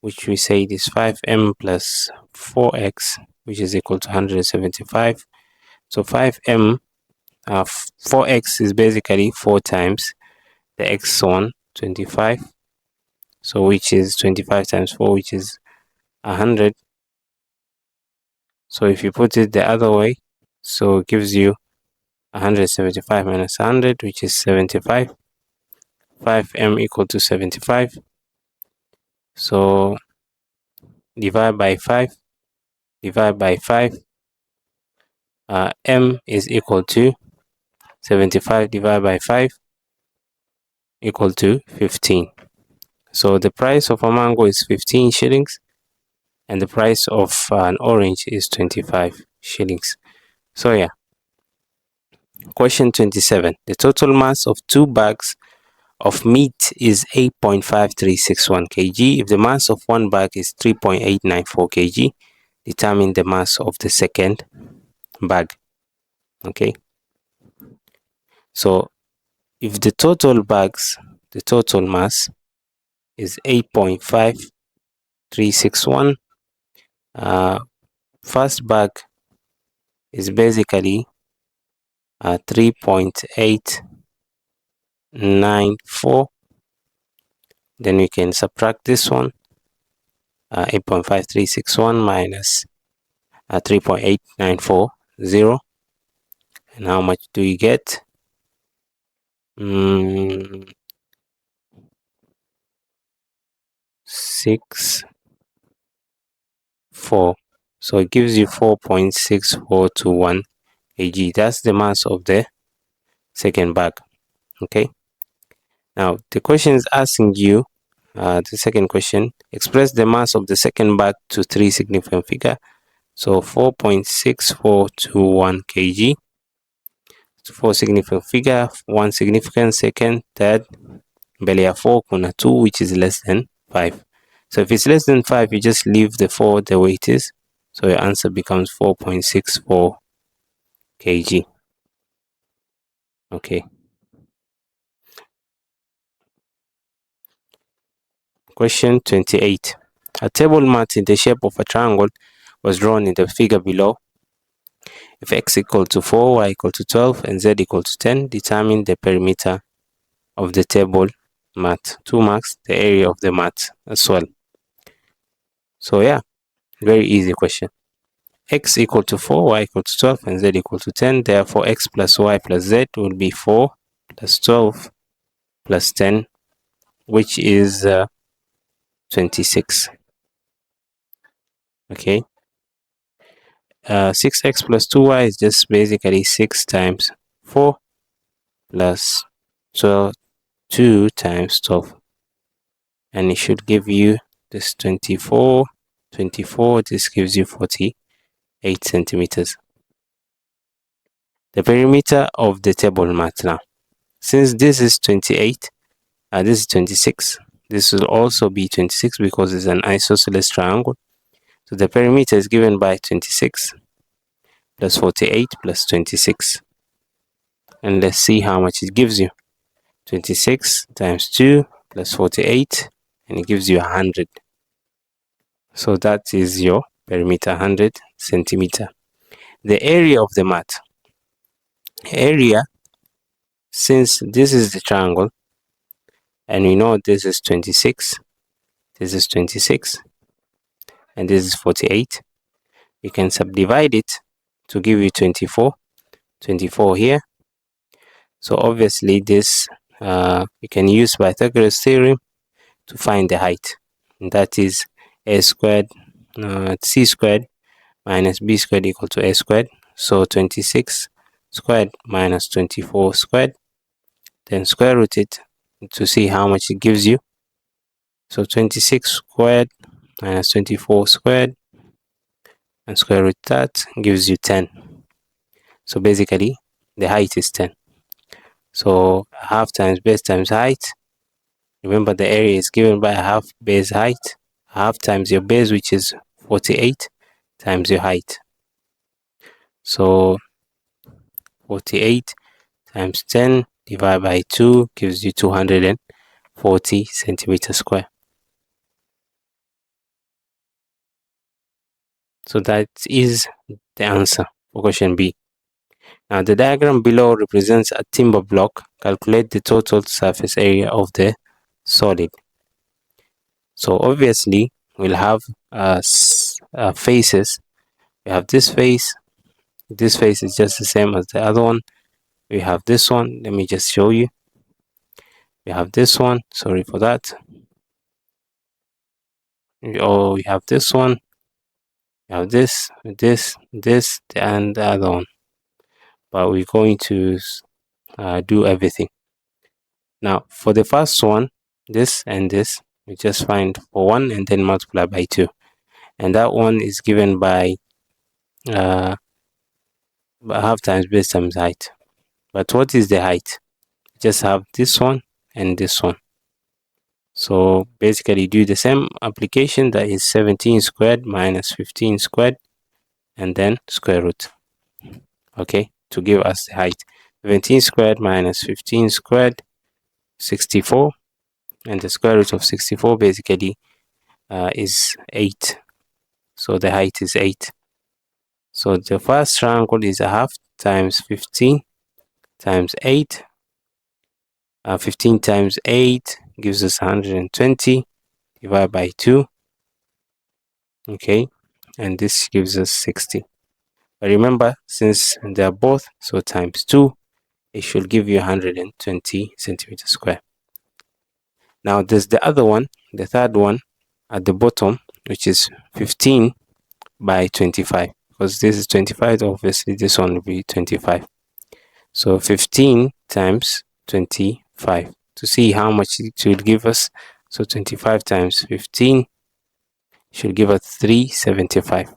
which we say is 5m plus 4x, which is equal to 175. So 5m, 4x is basically 4 times the x1, 25. So which is 25 times 4, which is 100. So if you put it the other way, so it gives you 175 minus 100, which is 75. 5m equal to 75. So divide by 5, divide by 5. M is equal to 75 divided by 5 equal to 15. So the price of a mango is 15 shillings and the price of an orange is 25 shillings. So yeah. Question 27. The total mass of 2 bags of meat is 8.5361 kg. If the mass of one bag is 3.894 kg, determine the mass of the second bag. Okay. So if the total bags, the total mass is 8.5361, first bag is basically 3.894. Then we can subtract this one, 8.5361 minus 3.8940, and how much do you get? 6.4. So it gives you 4.6421 kg. That's the mass of the second bag. Okay, now the question is asking you, the second question, express the mass of the second bag to 3 significant figure. So 4.6421 kg, 4 significant figure, 1 significant, second, third, mbele ya 4 kuna 2 which is less than 5. So if it's less than 5, you just leave the 4 the way it is. So your answer becomes 4.64 kg. Okay. Question 28. A table mat in the shape of a triangle was drawn in the figure below. If x equal to 4, y equal to 12, and z equal to 10, determine the perimeter of the table mat. 2 marks, the area of the mat as well. So yeah, very easy question. X equal to 4, y equal to 12, and z equal to 10. Therefore, x plus y plus z will be 4 plus 12 plus 10, which is 26. Okay. 6x plus 2y is just basically 6 times 4 plus 2 times 12. And it should give you this 24. This gives you 48 centimeters. The perimeter of the table mat now. Since this is 28, this is 26. This will also be 26 because it's an isosceles triangle. So the perimeter is given by 26 plus 48 plus 26. And let's see how much it gives you. 26 times 2 plus 48, and it gives you 100. So that is your perimeter, 100 centimeter. The area of the mat. Area, since this is the triangle, and we know this is 26, this is 26, and this is 48, you can subdivide it to give you 24 here. So obviously this you can use Pythagoras theorem to find the height, and that is a squared c squared minus b squared equal to a squared. So 26 squared minus 24 squared, then square root it to see how much it gives you. So 26 squared minus 24 squared, and square root that gives you 10. So basically the height is 10. So half times base times height. Remember, the area is given by half base height. Half times your base, which is 48, times your height. So 48 times 10 divided by 2 gives you 240 centimeters square. So that is the answer for question B. Now the diagram below represents a timber block. Calculate the total surface area of the solid. So obviously we'll have faces. We have this face. This face is just the same as the other one. We have this one. Let me just show you. We have this one. Sorry for that. We have this one. We have this, and the other one. But we're going to do everything. Now, for the first one, this and this, we just find for 1 and then multiply by 2. And that one is given by half times base times height. But what is the height? Just have this one and this one. So basically do the same application, that is 17 squared minus 15 squared, and then square root. Okay, to give us the height. 17 squared minus 15 squared, 64, and the square root of 64 basically is 8. So the height is 8. So the first triangle is a half times 15 times 8. 15 times 8 gives us 120 divided by 2. Okay, and this gives us 60. But remember, since they are both, so times 2, it should give you 120 centimeters square. Now there's the other one, the third one at the bottom, which is 15 by 25. Because this is 25, obviously this one will be 25. So 15 times 25 to see how much it will give us. So 25 times 15 should give us 375.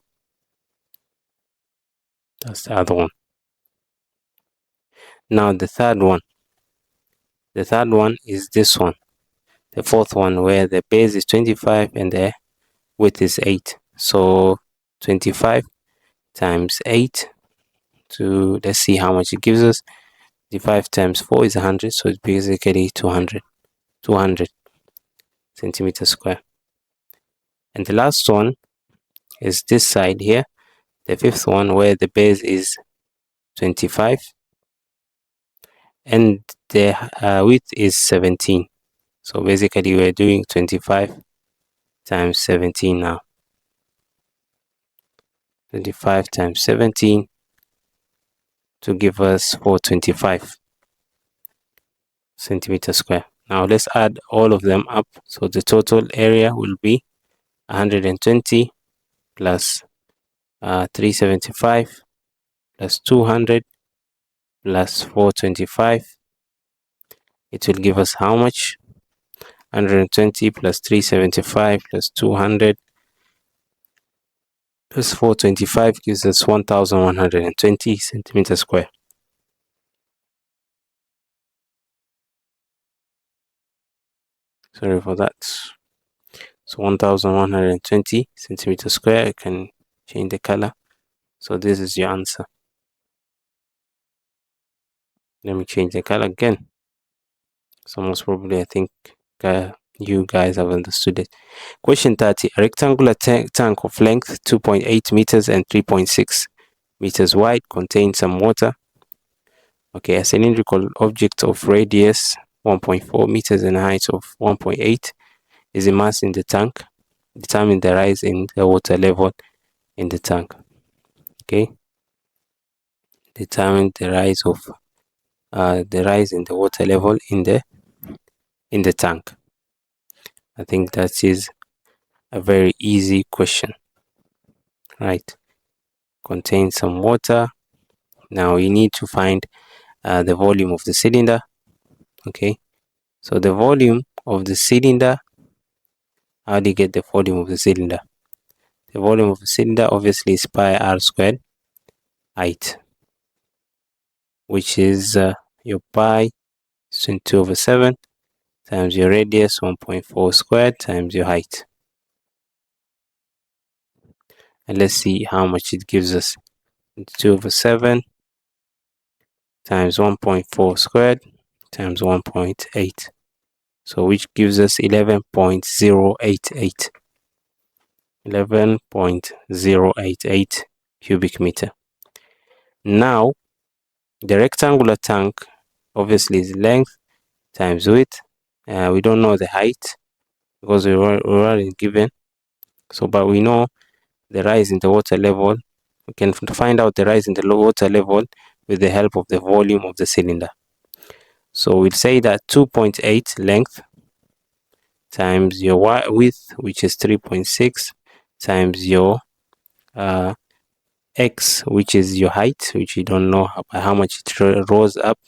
That's the other one. Now the third one is this one, the fourth one, where the base is 25 and the width is 8. So 25 times 8 to, let's see how much it gives us. 25 times 4 is 100, so it's basically 200 centimeters square. And the last one is this side here, the fifth one, where the base is 25 and the width is 17. So basically we're doing 25 times 17 now. 25 times 17 to give us 425 centimeters square. Now let's add all of them up. So the total area will be 120 plus 375 plus 200 plus 425. It will give us how much? 120 plus 375 plus 200 plus 425 gives us 1120 centimeters square. Sorry for that. So 1120 centimeters square. I can change the color. So this is your answer. Let me change the color again. So most probably I think you guys have understood it. Question 30. A rectangular tank of length 2.8 meters and 3.6 meters wide contains some water. Okay, a cylindrical object of radius 1.4 meters and height of 1.8 is immersed in the tank. Determine the rise in the water level in the tank. Okay, determine the rise of the rise in the water level in the tank. I think that is a very easy question, right? Contains some water. Now you need to find the volume of the cylinder. Okay, so the volume of the cylinder, how do you get the volume of the cylinder? The volume of the cylinder obviously is pi r squared height, which is your pi is 22/7 times your radius 1.4 squared times your height. And let's see how much it gives us. 22/7 times 1.4 squared times 1.8. So which gives us 11.088. 11.088 cubic meter. Now the rectangular tank obviously is length times width. We don't know the height because we were already given. So but we know the rise in the water level. We can find out the rise in the water level with the help of the volume of the cylinder. So we'll say that 2.8 length times your width, which is 3.6, times your x, which is your height, which you don't know how much it rose up,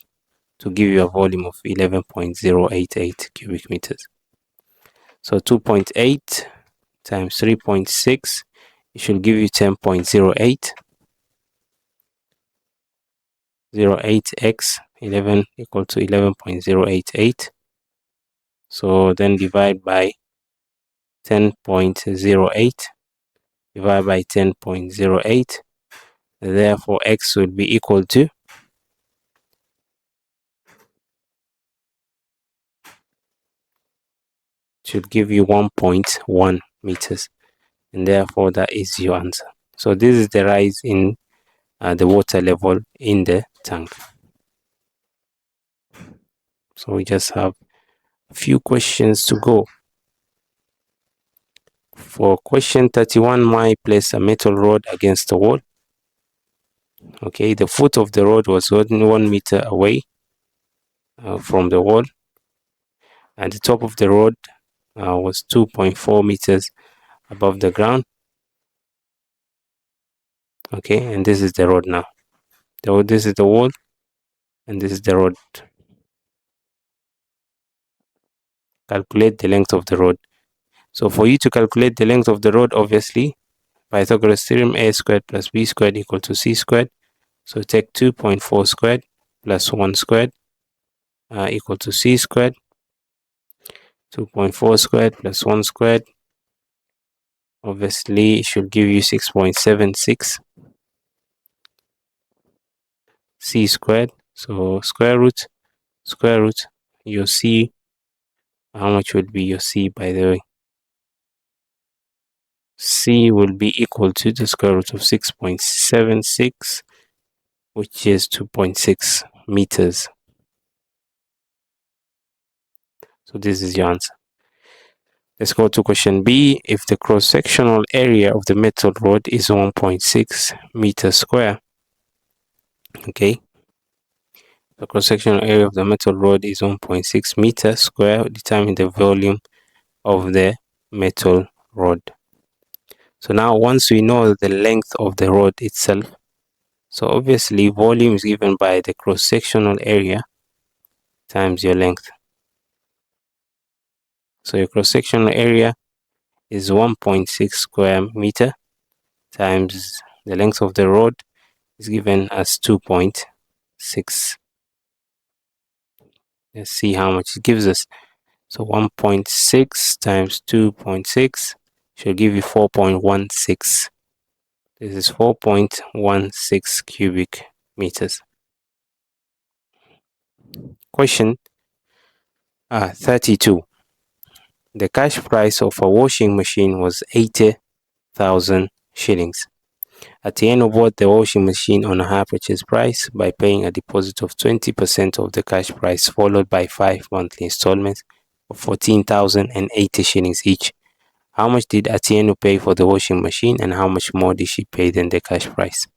to give you a volume of 11.088 cubic meters. So 2.8 times 3.6, it should give you 10.08. 08x 11 equal to 11.088. So then divide by 10.08, divide by 10.08. Therefore x will be equal to should give you 1.1 meters, and therefore that is your answer. So this is the rise in the water level in the tank. So we just have a few questions to go. For question 31, Mai placed a metal rod against the wall. Okay, the foot of the rod was 1 meter away from the wall, and the top of the rod was 2.4 meters above the ground. Okay, and this is the rod now. This is the wall, and this is the rod. calculate the length of the road. So for you to calculate the length of the road, obviously, Pythagoras theorem, a squared plus b squared equal to c squared. So take 2.4 squared plus 1 squared equal to c squared. 2.4 squared plus 1 squared, obviously it should give you 6.76 c squared. So square root your c, how much would be your c, by the way? C will be equal to the square root of 6.76, which is 2.6 meters. So this is your answer. Let's go to question B. If the cross-sectional area of the metal rod is 1.6 meters square, okay, the cross-sectional area of the metal rod is 1.6 meters square, determine the volume of the metal rod. So now once we know the length of the rod itself, so obviously volume is given by the cross-sectional area times your length. So your cross-sectional area is 1.6 square meter times the length of the rod is given as 2.6. Let's see how much it gives us. So 1.6 times 2.6 should give you 4.16. This is 4.16 cubic meters. Question 32. The cash price of a washing machine was 80,000 shillings. Atieno bought the washing machine on a hire purchase price by paying a deposit of 20% of the cash price, followed by 5 monthly installments of 14,080 shillings each. How much did Atieno pay for the washing machine, and how much more did she pay than the cash price?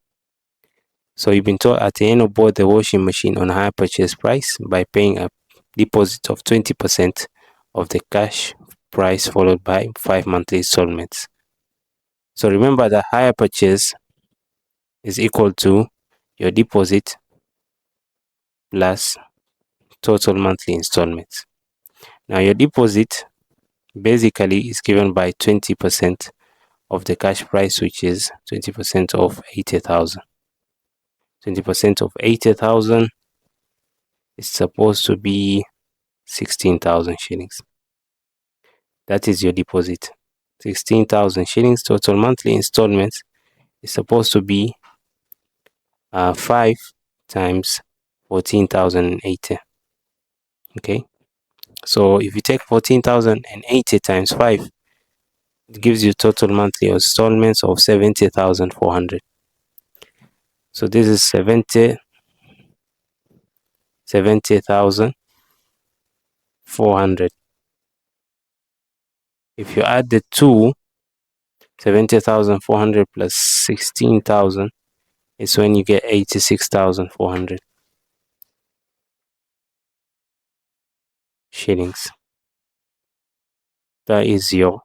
So you've been told Atieno bought the washing machine on a hire purchase price by paying a deposit of 20% of the cash price, followed by 5 monthly installments. So remember that hire purchase is equal to your deposit plus total monthly installments. Now your deposit basically is given by 20% of the cash price, which is 20% of 80,000. 20% of 80,000 is supposed to be 16,000 shillings. That is your deposit. 16,000 shillings. Total monthly installments is supposed to be 5 times 14,080. Okay, so if you take 14,080 times 5, it gives you total monthly installments of 70,400. So this is 70,400. If you add the two, 70,400 plus 16,000 is when you get 86,400 shillings. That is your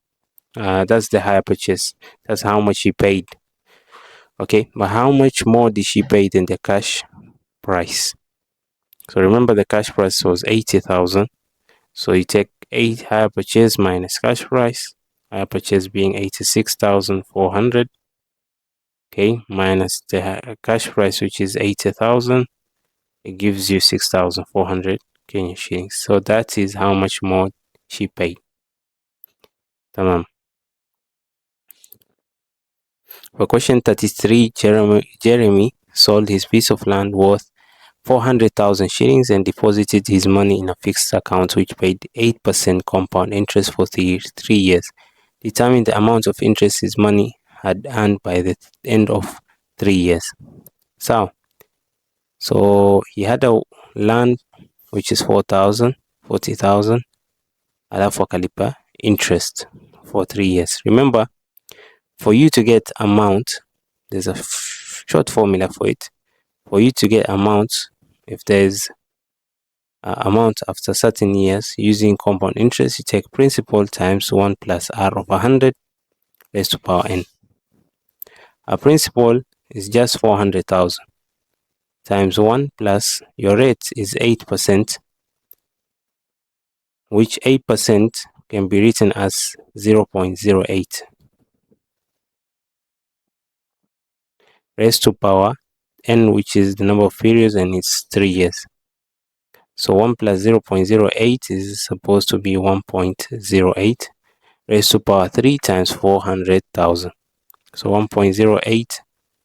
that's the hire purchase. That's how much she paid. Okay, but how much more did she pay than the cash price? So remember, the cash price was 80,000. So you take 8 hire purchase minus cash price. Hire purchase being 86,400. Okay, minus the cash price, which is 80,000. It gives you 6,400 Kenyan shillings. So that is how much more she paid. Tamam. For question 33, Jeremy sold his piece of land worth 400,000 shillings and deposited his money in a fixed account which paid 8% compound interest for 3 years. Determine the amount of interest his money had earned by the end of 3 years. So he had a land which is 40,000, alafu akalipa interest for 3 years. Remember, for you to get amount, there's a short formula for it. For you to get amount, if there's amount after certain years using compound interest, you take principal times 1 plus r over 100 raised to power n. Our principal is just 400,000 times 1 plus your rate is 8%. which 8% can be written as 0.08 raised to power n, which is the number of periods, and it's 3 years. So 1 plus 0.08 is supposed to be 1.08 raised to power 3 times 400,000. So 1.08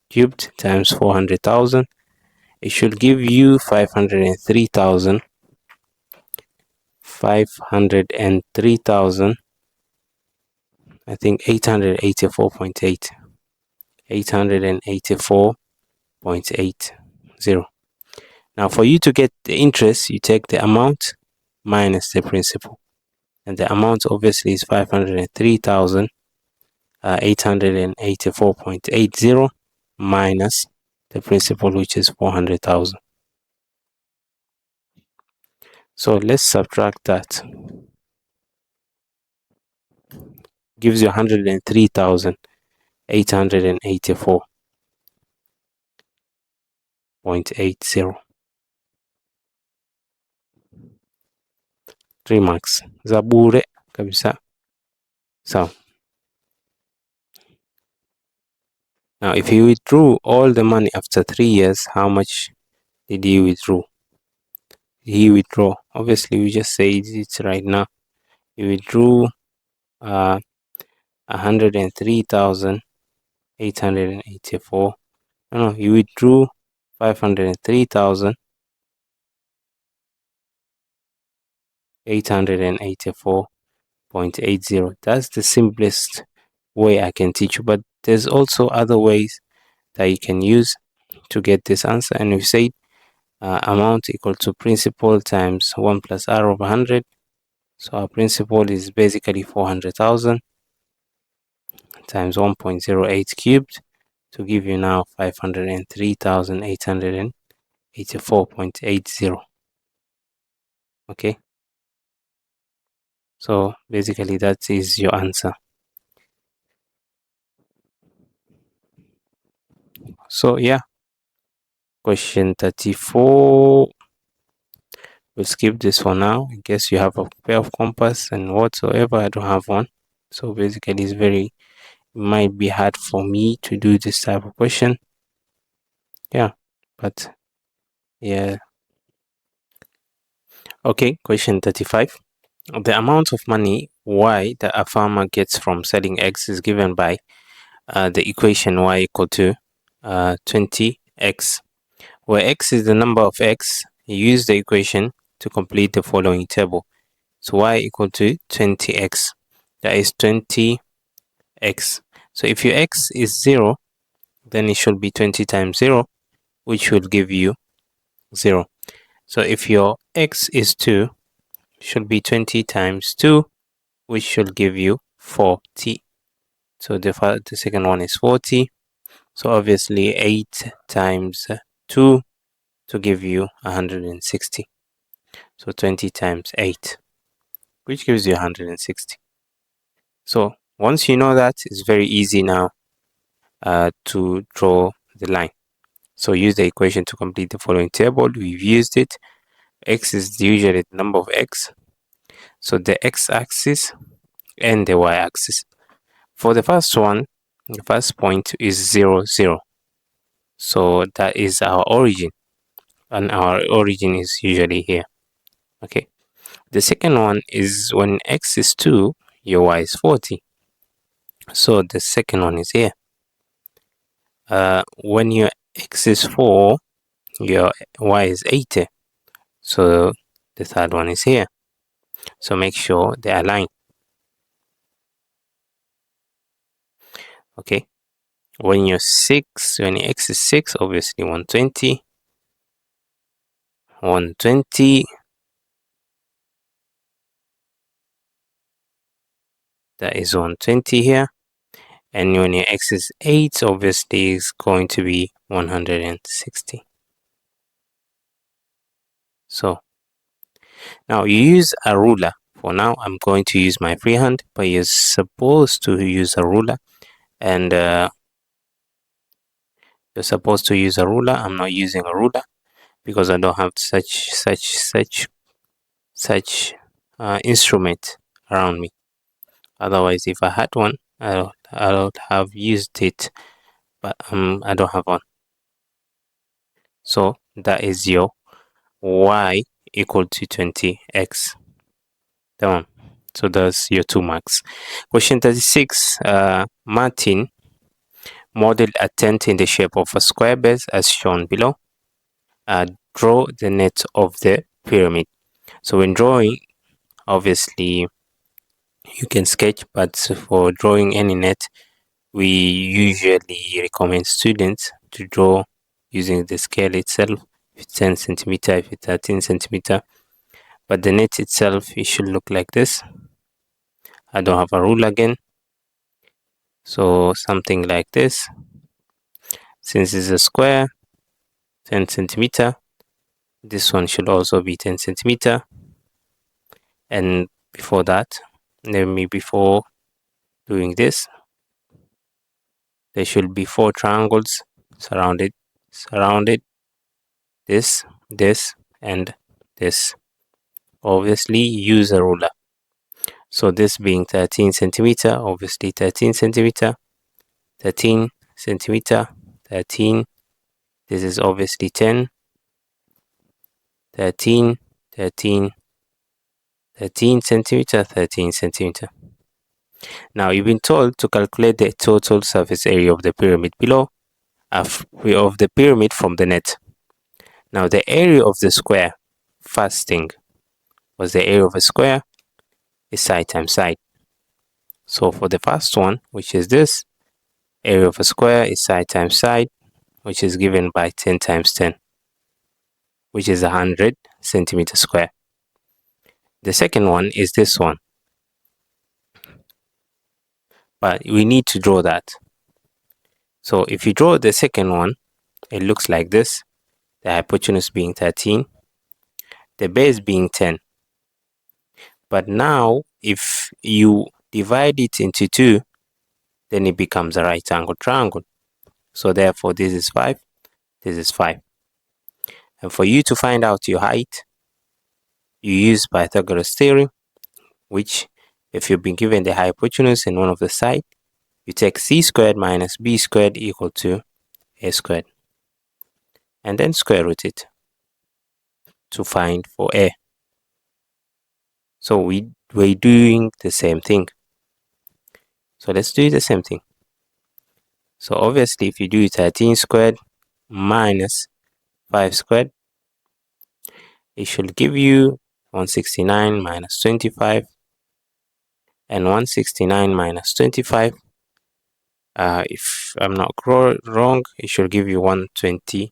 cubed times 400,000. It should give you 503,000. 503,000. I think 884.8. 884.80. Now, for you to get the interest, you take the amount minus the principal, and the amount obviously is 503,884.80 minus the principal, which is 400,000. So let's subtract that. Gives you 103,884.80. 3 marks za bure kabisa. So now if you withdrew all the money after 3 years, how much did you withdraw? He withdraw, obviously we just say it right now. You withdrew 103,884. No, you withdrew 503,884.80. That's the simplest way I can teach you, but there's also other ways that you can use to get this answer. And we say amount equal to principal times 1 plus r over 100. So our principal is basically 400,000 times 1.08 cubed to give you now 503,884.80. Okay, so basically that is your answer. So yeah, question 34. We'll skip this for now. I guess you have a pair of compass and whatsoever. I don't have one. So basically it might be hard for me to do this type of question. Yeah, but yeah. Okay, question 35. The amount of money Y that a farmer gets from selling eggs is given by the equation Y equal to 20x, where x is the number of eggs. You use the equation to complete the following table. So Y equal to 20x, that is 20x. So if your x is 0, then it should be 20 times 0, which will give you 0. So if your x is 2, it should be 20 times 2, which should give you 40. So the second one is 40. So obviously 8 times 2 to give you 160. So 20 times 8, which gives you 160. So once you know that, it's very easy now to draw the line. So use the equation to complete the following table. We've used it. X is usually the number of x. So the x-axis and the y-axis. For the first one, the first point is 0, 0. So that is our origin. And our origin is usually here. Okay. The second one is when x is 2, your y is 40. So the second one is here. When your x is 4, your y is 80. So the third one is here. So make sure they align. Okay. When your x is 6, obviously 120. 120. That is 120 here. And when your x is 8, obviously is going to be 160. So now you use a ruler. For now, I'm going to use my freehand, but you're supposed to use a ruler. And you're supposed to use a ruler. I'm not using a ruler because I don't have such instrument around me. Otherwise, if I had one, I would have used it, but I don't have one. So that is your y equal to 20x. Tamam. So that's your 2 marks. Question 36. Martin modeled a tent in the shape of a square base as shown below. Draw the net of the pyramid. So when drawing, obviously you can sketch, but for drawing any net, we usually recommend students to draw using the scale itself. If it's 10 centimeter, if it's 13 centimeter, but the net itself, it should look like this. I don't have a rule again, so something like this. Since it's a square, 10 centimeter, this one should also be 10 centimeter. And before that, before doing this, there should be 4 triangles surrounded, this, and this. Obviously use a ruler. So this being 13 centimeter, obviously 13 centimeter, 13 centimeter, 13. This is obviously 10, 13, 13, 13 centimeter, 13 centimeter. Now you've been told to calculate the total surface area of the pyramid below, of the pyramid from the net. Now the area of the square, first thing, was the area of a square is side times side. So for the first one, which is this, area of a square is side times side, which is given by 10 times 10, which is 100 centimeter square. The second one is this one, but we need to draw that. So if you draw the second one, it looks like this, the hypotenuse being 13, the base being 10. But now if you divide it into 2, then it becomes a right angle triangle. So therefore this is 5, this is 5. And for you to find out your height, you use Pythagoras theorem, which if you've been given the hypotenuse in one of the sides, you take c squared minus b squared equal to a squared, and then square root it to find for a. So we're doing the same thing. So let's do the same thing. So obviously if you do 13 squared minus 5 squared, it should give you 169 minus 25, and 169 minus 25, if I'm not wrong, it should give you 120.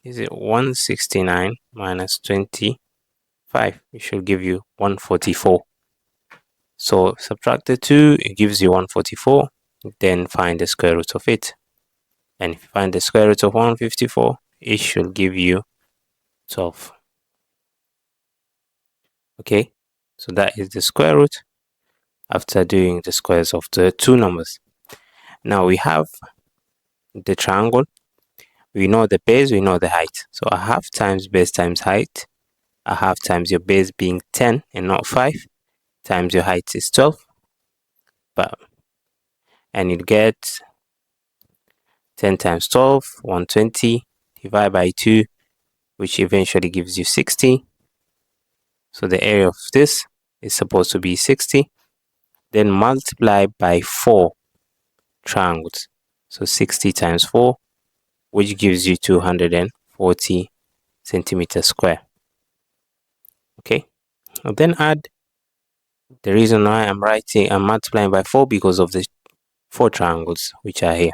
Is it 169 minus 25? It should give you 144. So subtract the 2, it gives you 144. Then find the square root of it. And if you find the square root of 154, it should give you 12. Okay, so that is the square root after doing the squares of the two numbers. Now we have the triangle. We know the base, we know the height. So a half times base times height. A half times your base being 10 and not 5 times your height is 12. And you get 10 times 12, 120, divide by 2, which eventually gives you 60. So the area of this is supposed to be 60. Then multiply by 4 triangles. So 60 times 4, which gives you 240 centimeters square. Okay, and then add the reason why I'm multiplying by 4 because of the 4 triangles which are here.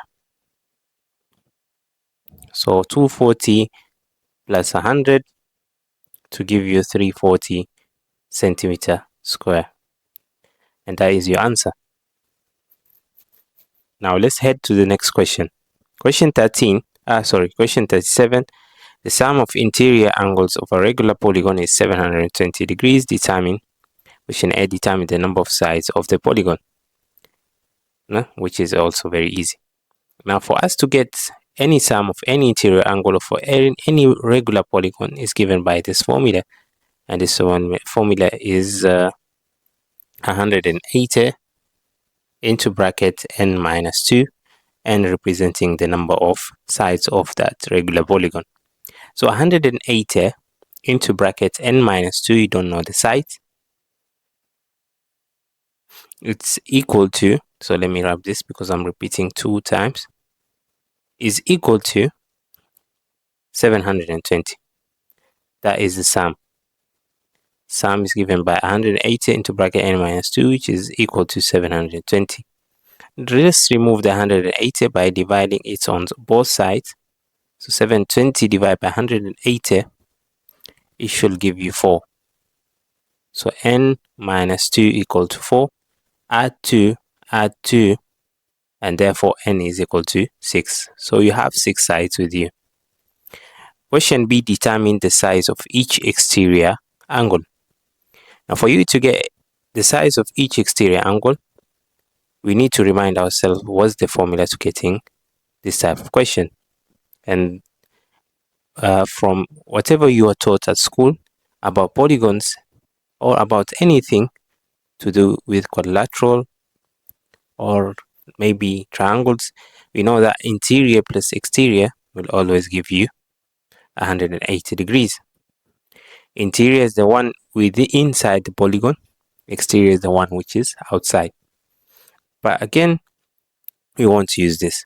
So 240 plus 100 to give you 340 centimeter square, and that is your answer. Now let's head to the next question. Question 37. The sum of interior angles of a regular polygon is 720 degrees. Determine the number of sides of the polygon, which is also very easy. Now for us to get any sum of any interior angle for any regular polygon is given by this formula. and this one formula is 180 into bracket n minus 2, n representing the number of sides of that regular polygon. So 180 into bracket n minus 2, you don't know the sides, it's equal to, so let me wrap this because I'm repeating 2 times, is equal to 720. That is the sum. Sum is given by 180 into bracket n minus 2, which is equal to 720. Let's remove the 180 by dividing it on both sides. So 720 divided by 180, it should give you 4. So n minus 2 equal to 4. Add 2, and therefore n is equal to 6. So you have 6 sides with you. Question B, determine the size of each exterior angle. Now for you to get the size of each exterior angle, we need to remind ourselves what's the formula to getting this type of question. And from whatever you are taught at school about polygons or about anything to do with quadrilateral or maybe triangles, we know that interior plus exterior will always give you 180 degrees. Interior is the one with the inside the polygon, exterior is the one which is outside. But again, we won't use this.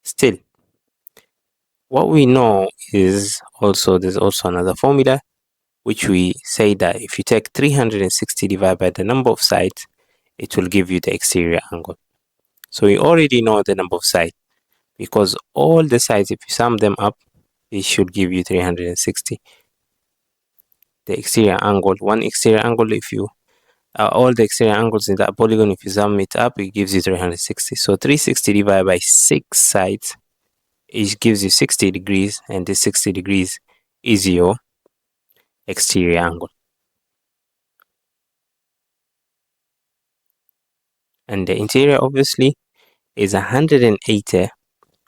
Still, what we know is also, there's also another formula which we say that if you take 360 divided by the number of sides, it will give you the exterior angle. So we already know the number of sides because all the sides, if you sum them up, it should give you 360. The exterior angle, one exterior angle, if you all the exterior angles in that polygon, if you sum it up, it gives you 360. So 360 divided by 6 sides, it gives you 60 degrees, and this 60 degrees is your exterior angle. And the interior obviously is 180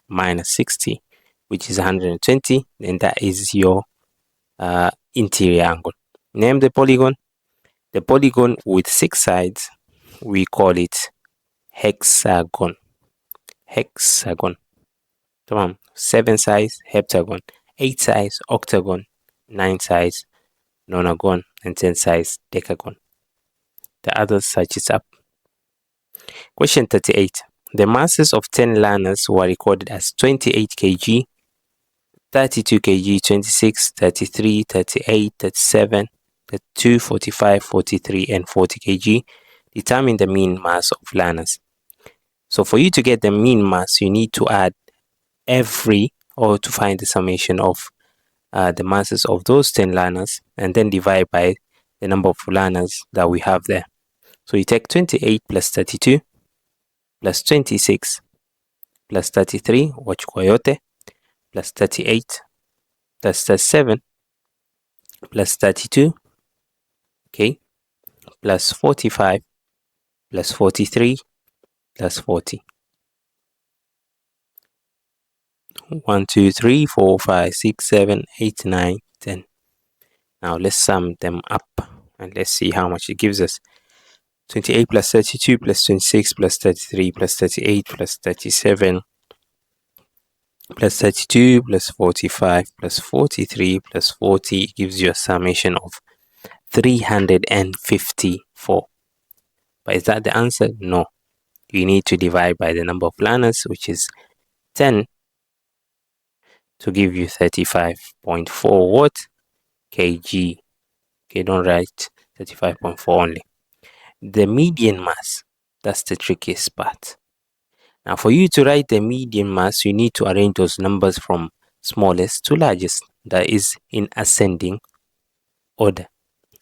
minus 60, which is 120, and that is your interior angle. Name the polygon. The polygon with 6 sides, we call it hexagon. Hexagon. Come on. 7 sides, heptagon. 8 sides, octagon. 9 sides, nonagon. And 10 sides, decagon. The others such is up. Question 38. The masses of 10 learners were recorded as 28 kg, 32 kg, 26, 33, 38, 37, 32, 45, 43, and 40 kg. Determine the mean mass of learners. So for you to get the mean mass, you need to add to find the summation of the masses of those 10 learners and then divide by the number of learners that we have there. So you take 28 plus 32 plus 26 plus 33, wachukua yote, plus 38 plus 37 plus 32, okay, plus 45 plus 43 plus 40. 1, 2, 3, 4, 5, 6, 7, 8, 9, 10. Now let's sum them up and let's see how much it gives us. 28 plus 32 plus 26 plus 33 plus 38 plus 37 plus 32 plus 45 plus 43 plus 40 gives you a summation of 354. But is that the answer? No. You need to divide by the number of learners, which is 10, to give you 35.4 what? Kg. Okay, don't write 35.4 only. The median mass, that's the trickiest part. Now for you to write the median mass, you need to arrange those numbers from smallest to largest, that is in ascending order.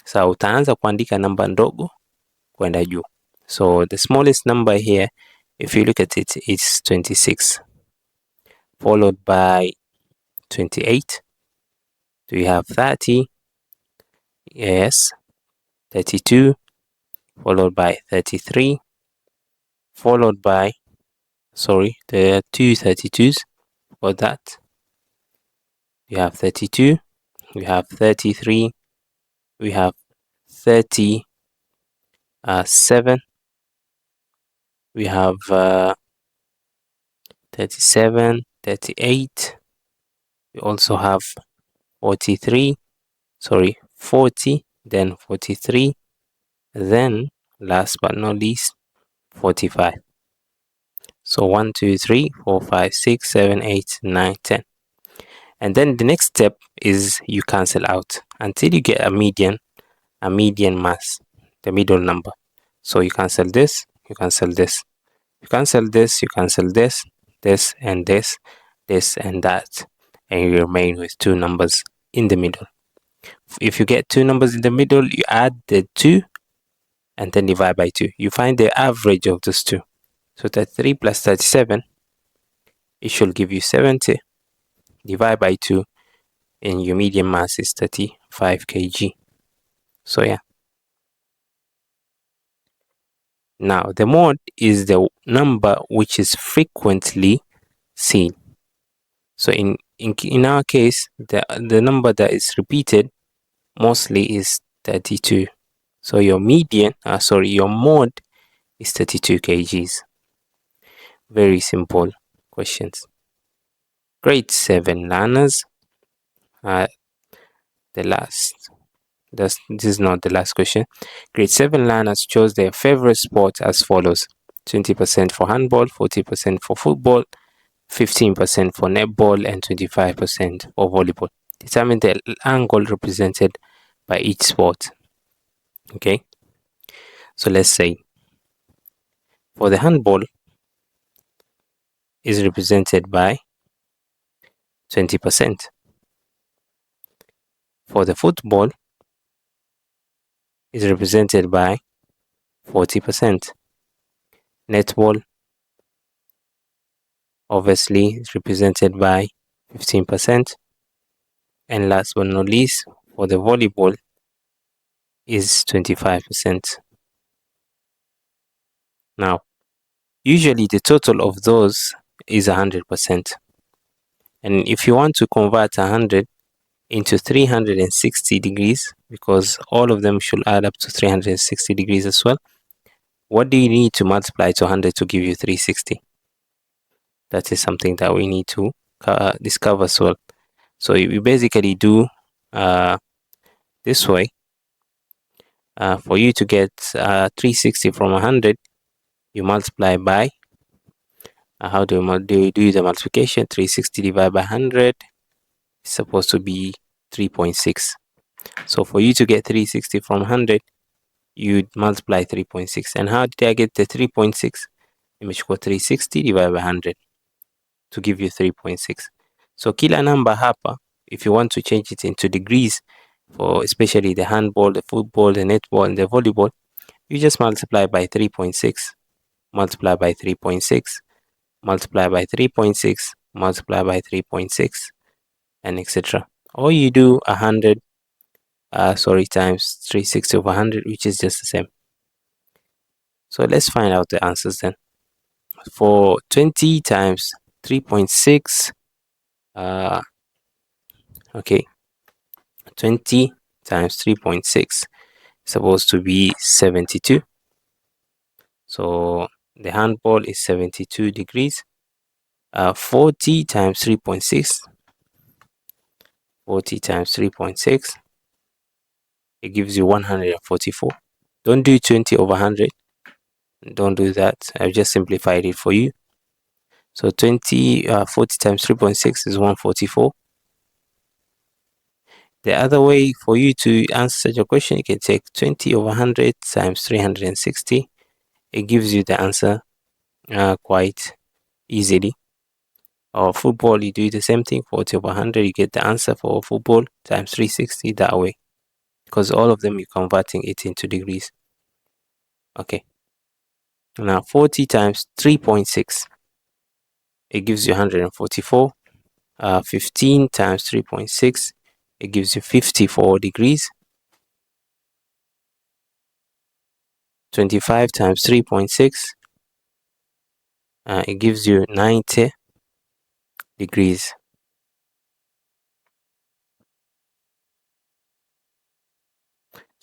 So utaanza kuandika namba ndogo kwenda juu. So the smallest number here, if you look at it, is 26, followed by 28. Do we have 30? Yes. 32, followed by 33, followed by, sorry, there are 2 32s for that. You have 32, you have 33, we have 37, we have 37, 38, we also have 40, then 43, then last but not least 45. So 1, 2, 3, 4, 5, 6, 7, 8, 9, 10. And then the next step is you cancel out until you get a median mass, the middle number. So you cancel this, you cancel this, you cancel this, you cancel this, this and this, this and that, and you remain with two numbers in the middle. If you get two numbers in the middle, you add the 2 and then divide by 2. You find the average of those two. So 33 plus 37, it should give you 70. Divide by 2, and your median mass is 35 kg. So yeah. Now the mode is the number which is frequently seen. So in our case, the number that is repeated mostly is 32. So your your mode is 32 kgs. Very simple questions. Grade 7 learners, this is not the last question. Grade 7 learners chose their favorite sport as follows: 20% for handball, 40% for football, 15% for netball, and 25% for volleyball. Determine the angle represented by each sport. Okay, so let's say for the handball is represented by 20%. For the football is represented by 40%. Netball obviously is represented by 15%. And last but not least, for the volleyball is 25%. Now, usually the total of those is 100%. And if you want to convert 100 into 360 degrees, because all of them should add up to 360 degrees as well, what do you need to multiply to 100 to give you 360? That is something that we need to discover as well. So you basically do this way. For you to get 360 from 100, you multiply by how do you do the multiplication? 360 divided by 100 is supposed to be 3.6. So for you to get 360 from 100, you multiply 3.6. And how did I get the 3.6? Nimechukua 360 divided by 100 to give you 3.6. So kila number hapa, if you want to change it into degrees, for especially the handball, the football, the netball, and the volleyball, you just multiply by 3.6, multiply by 3.6, multiply by 3.6, multiply by 3.6, and etc. Or you do 100 times 360 over 100, which is just the same. So let's find out the answers then. For 20 times 3.6, okay, 20 times 3.6 is supposed to be 72. So the handball is 72 degrees. 40 times 3.6, 40 times 3.6, it gives you 144. Don't do 20 over 100. Don't do that. I've just simplified it for you. So 40 times 3.6 is 144. The other way for you to answer such a question, you can take 20 over 100 times 360. It gives you the answer quite easily. Or football, you do the same thing. 40 over 100, you get the answer for football times 360 that way. Because all of them, you're converting it into degrees. Okay. Now 40 times 3.6, it gives you 144. 15 times 3.6, it gives you 54 degrees. 25 times 3.6, it gives you 90 degrees.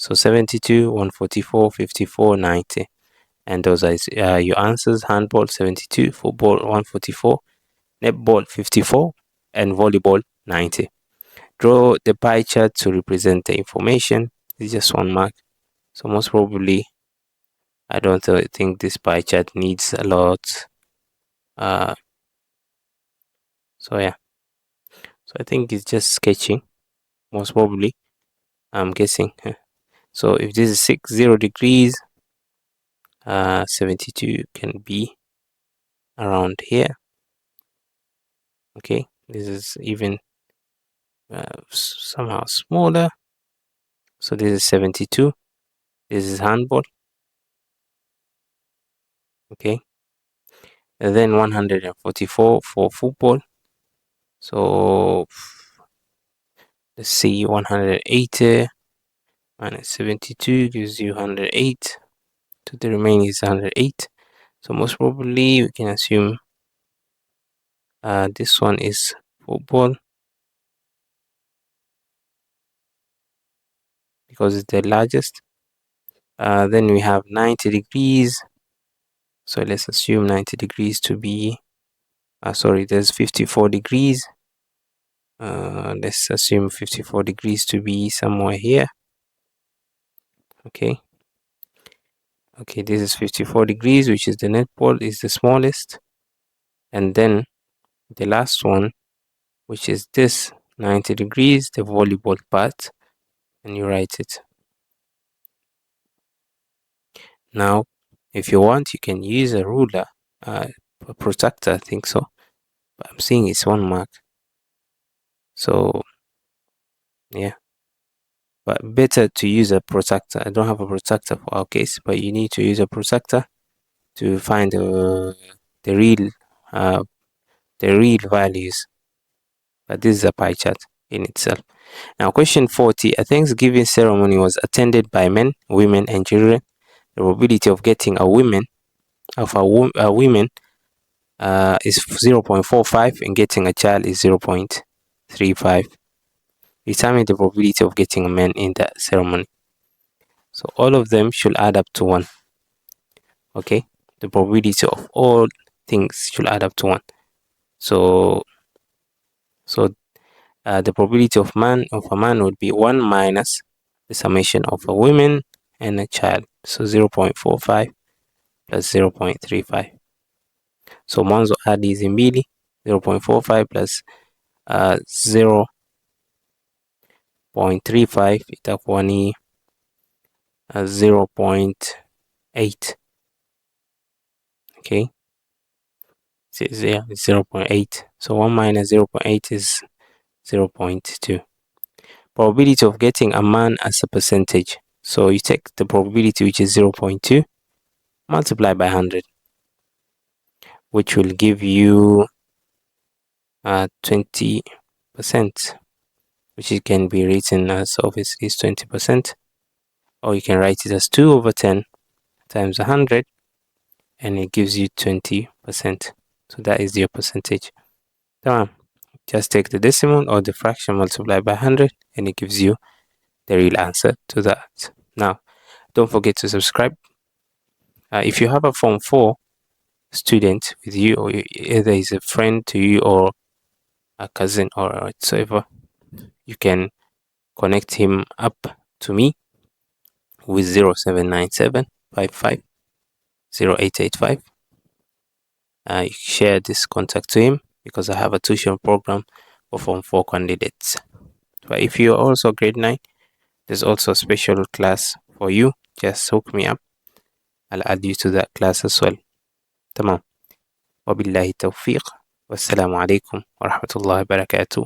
So 72, 144, 54, 90. And those are your answers. Handball 72, football 144, netball 54, and volleyball 90. Draw the pie chart to represent the information. It's just 1 mark. So most probably, I don't think this pie chart needs a lot. So yeah. So I think it's just sketching. Most probably, I'm guessing. So if this is 0 degrees, 72 can be around here. Okay, this is even somehow smaller. So this is 72. This is handball. Okay, and then 144 for football. So let's see, 180 minus 72 gives you 108. To the remaining is 108. So most probably we can assume this one is football because it's the largest. Then we have 90 degrees. So let's assume 90 degrees to be, sorry, there's 54 degrees. Let's assume 54 degrees to be somewhere here. Okay. Okay, this is 54 degrees, which is the netball, is the smallest. And then the last one, which is this 90 degrees, the volleyball part, and you write it. Now, if you want, you can use a ruler, a protractor, I think so. But I'm seeing it's 1 mark. So, yeah. But better to use a protractor. I don't have a protractor for our case, but you need to use a protractor to find the real values. But this is a pie chart in itself. Now, question 40. A Thanksgiving ceremony was attended by men, women, and children. The probability of getting a woman is 0.45 and getting a child is 0.35. Determine the probability of getting a man in that ceremony. So all of them should add up to 1. Okay, the probability of all things should add up to 1. So the probability of a man would be 1 minus the summation of a woman and a child. So 0.45 plus 0.35. So mwanzo hadi hizi mbili, 0.45 plus 0.35 itakuwa ni 0.8. Okay, it's 0.8. So 1 minus 0.8 is 0.2. Probability of getting a man as a percentage. So you take the probability, which is 0.2, multiply by 100, which will give you 20%, which it can be written as obviously is 20%, or you can write it as 2 over 10 times 100, and it gives you 20%. So that is your percentage. Just take the decimal or the fraction, multiply by 100, and it gives you the real answer to that. Now, don't forget to subscribe. If you have a Form 4 student with you, or either is a friend to you or a cousin or whatsoever, you can connect him up to me with 0797 55 0885. You share this contact to him because I have a tuition program for Form 4 candidates. But if you're also grade 9, there's also a special class for you. Just hook me up. I'll add you to that class as well. تمام. وبالله التوفيق والسلام عليكم ورحمة الله وبركاته.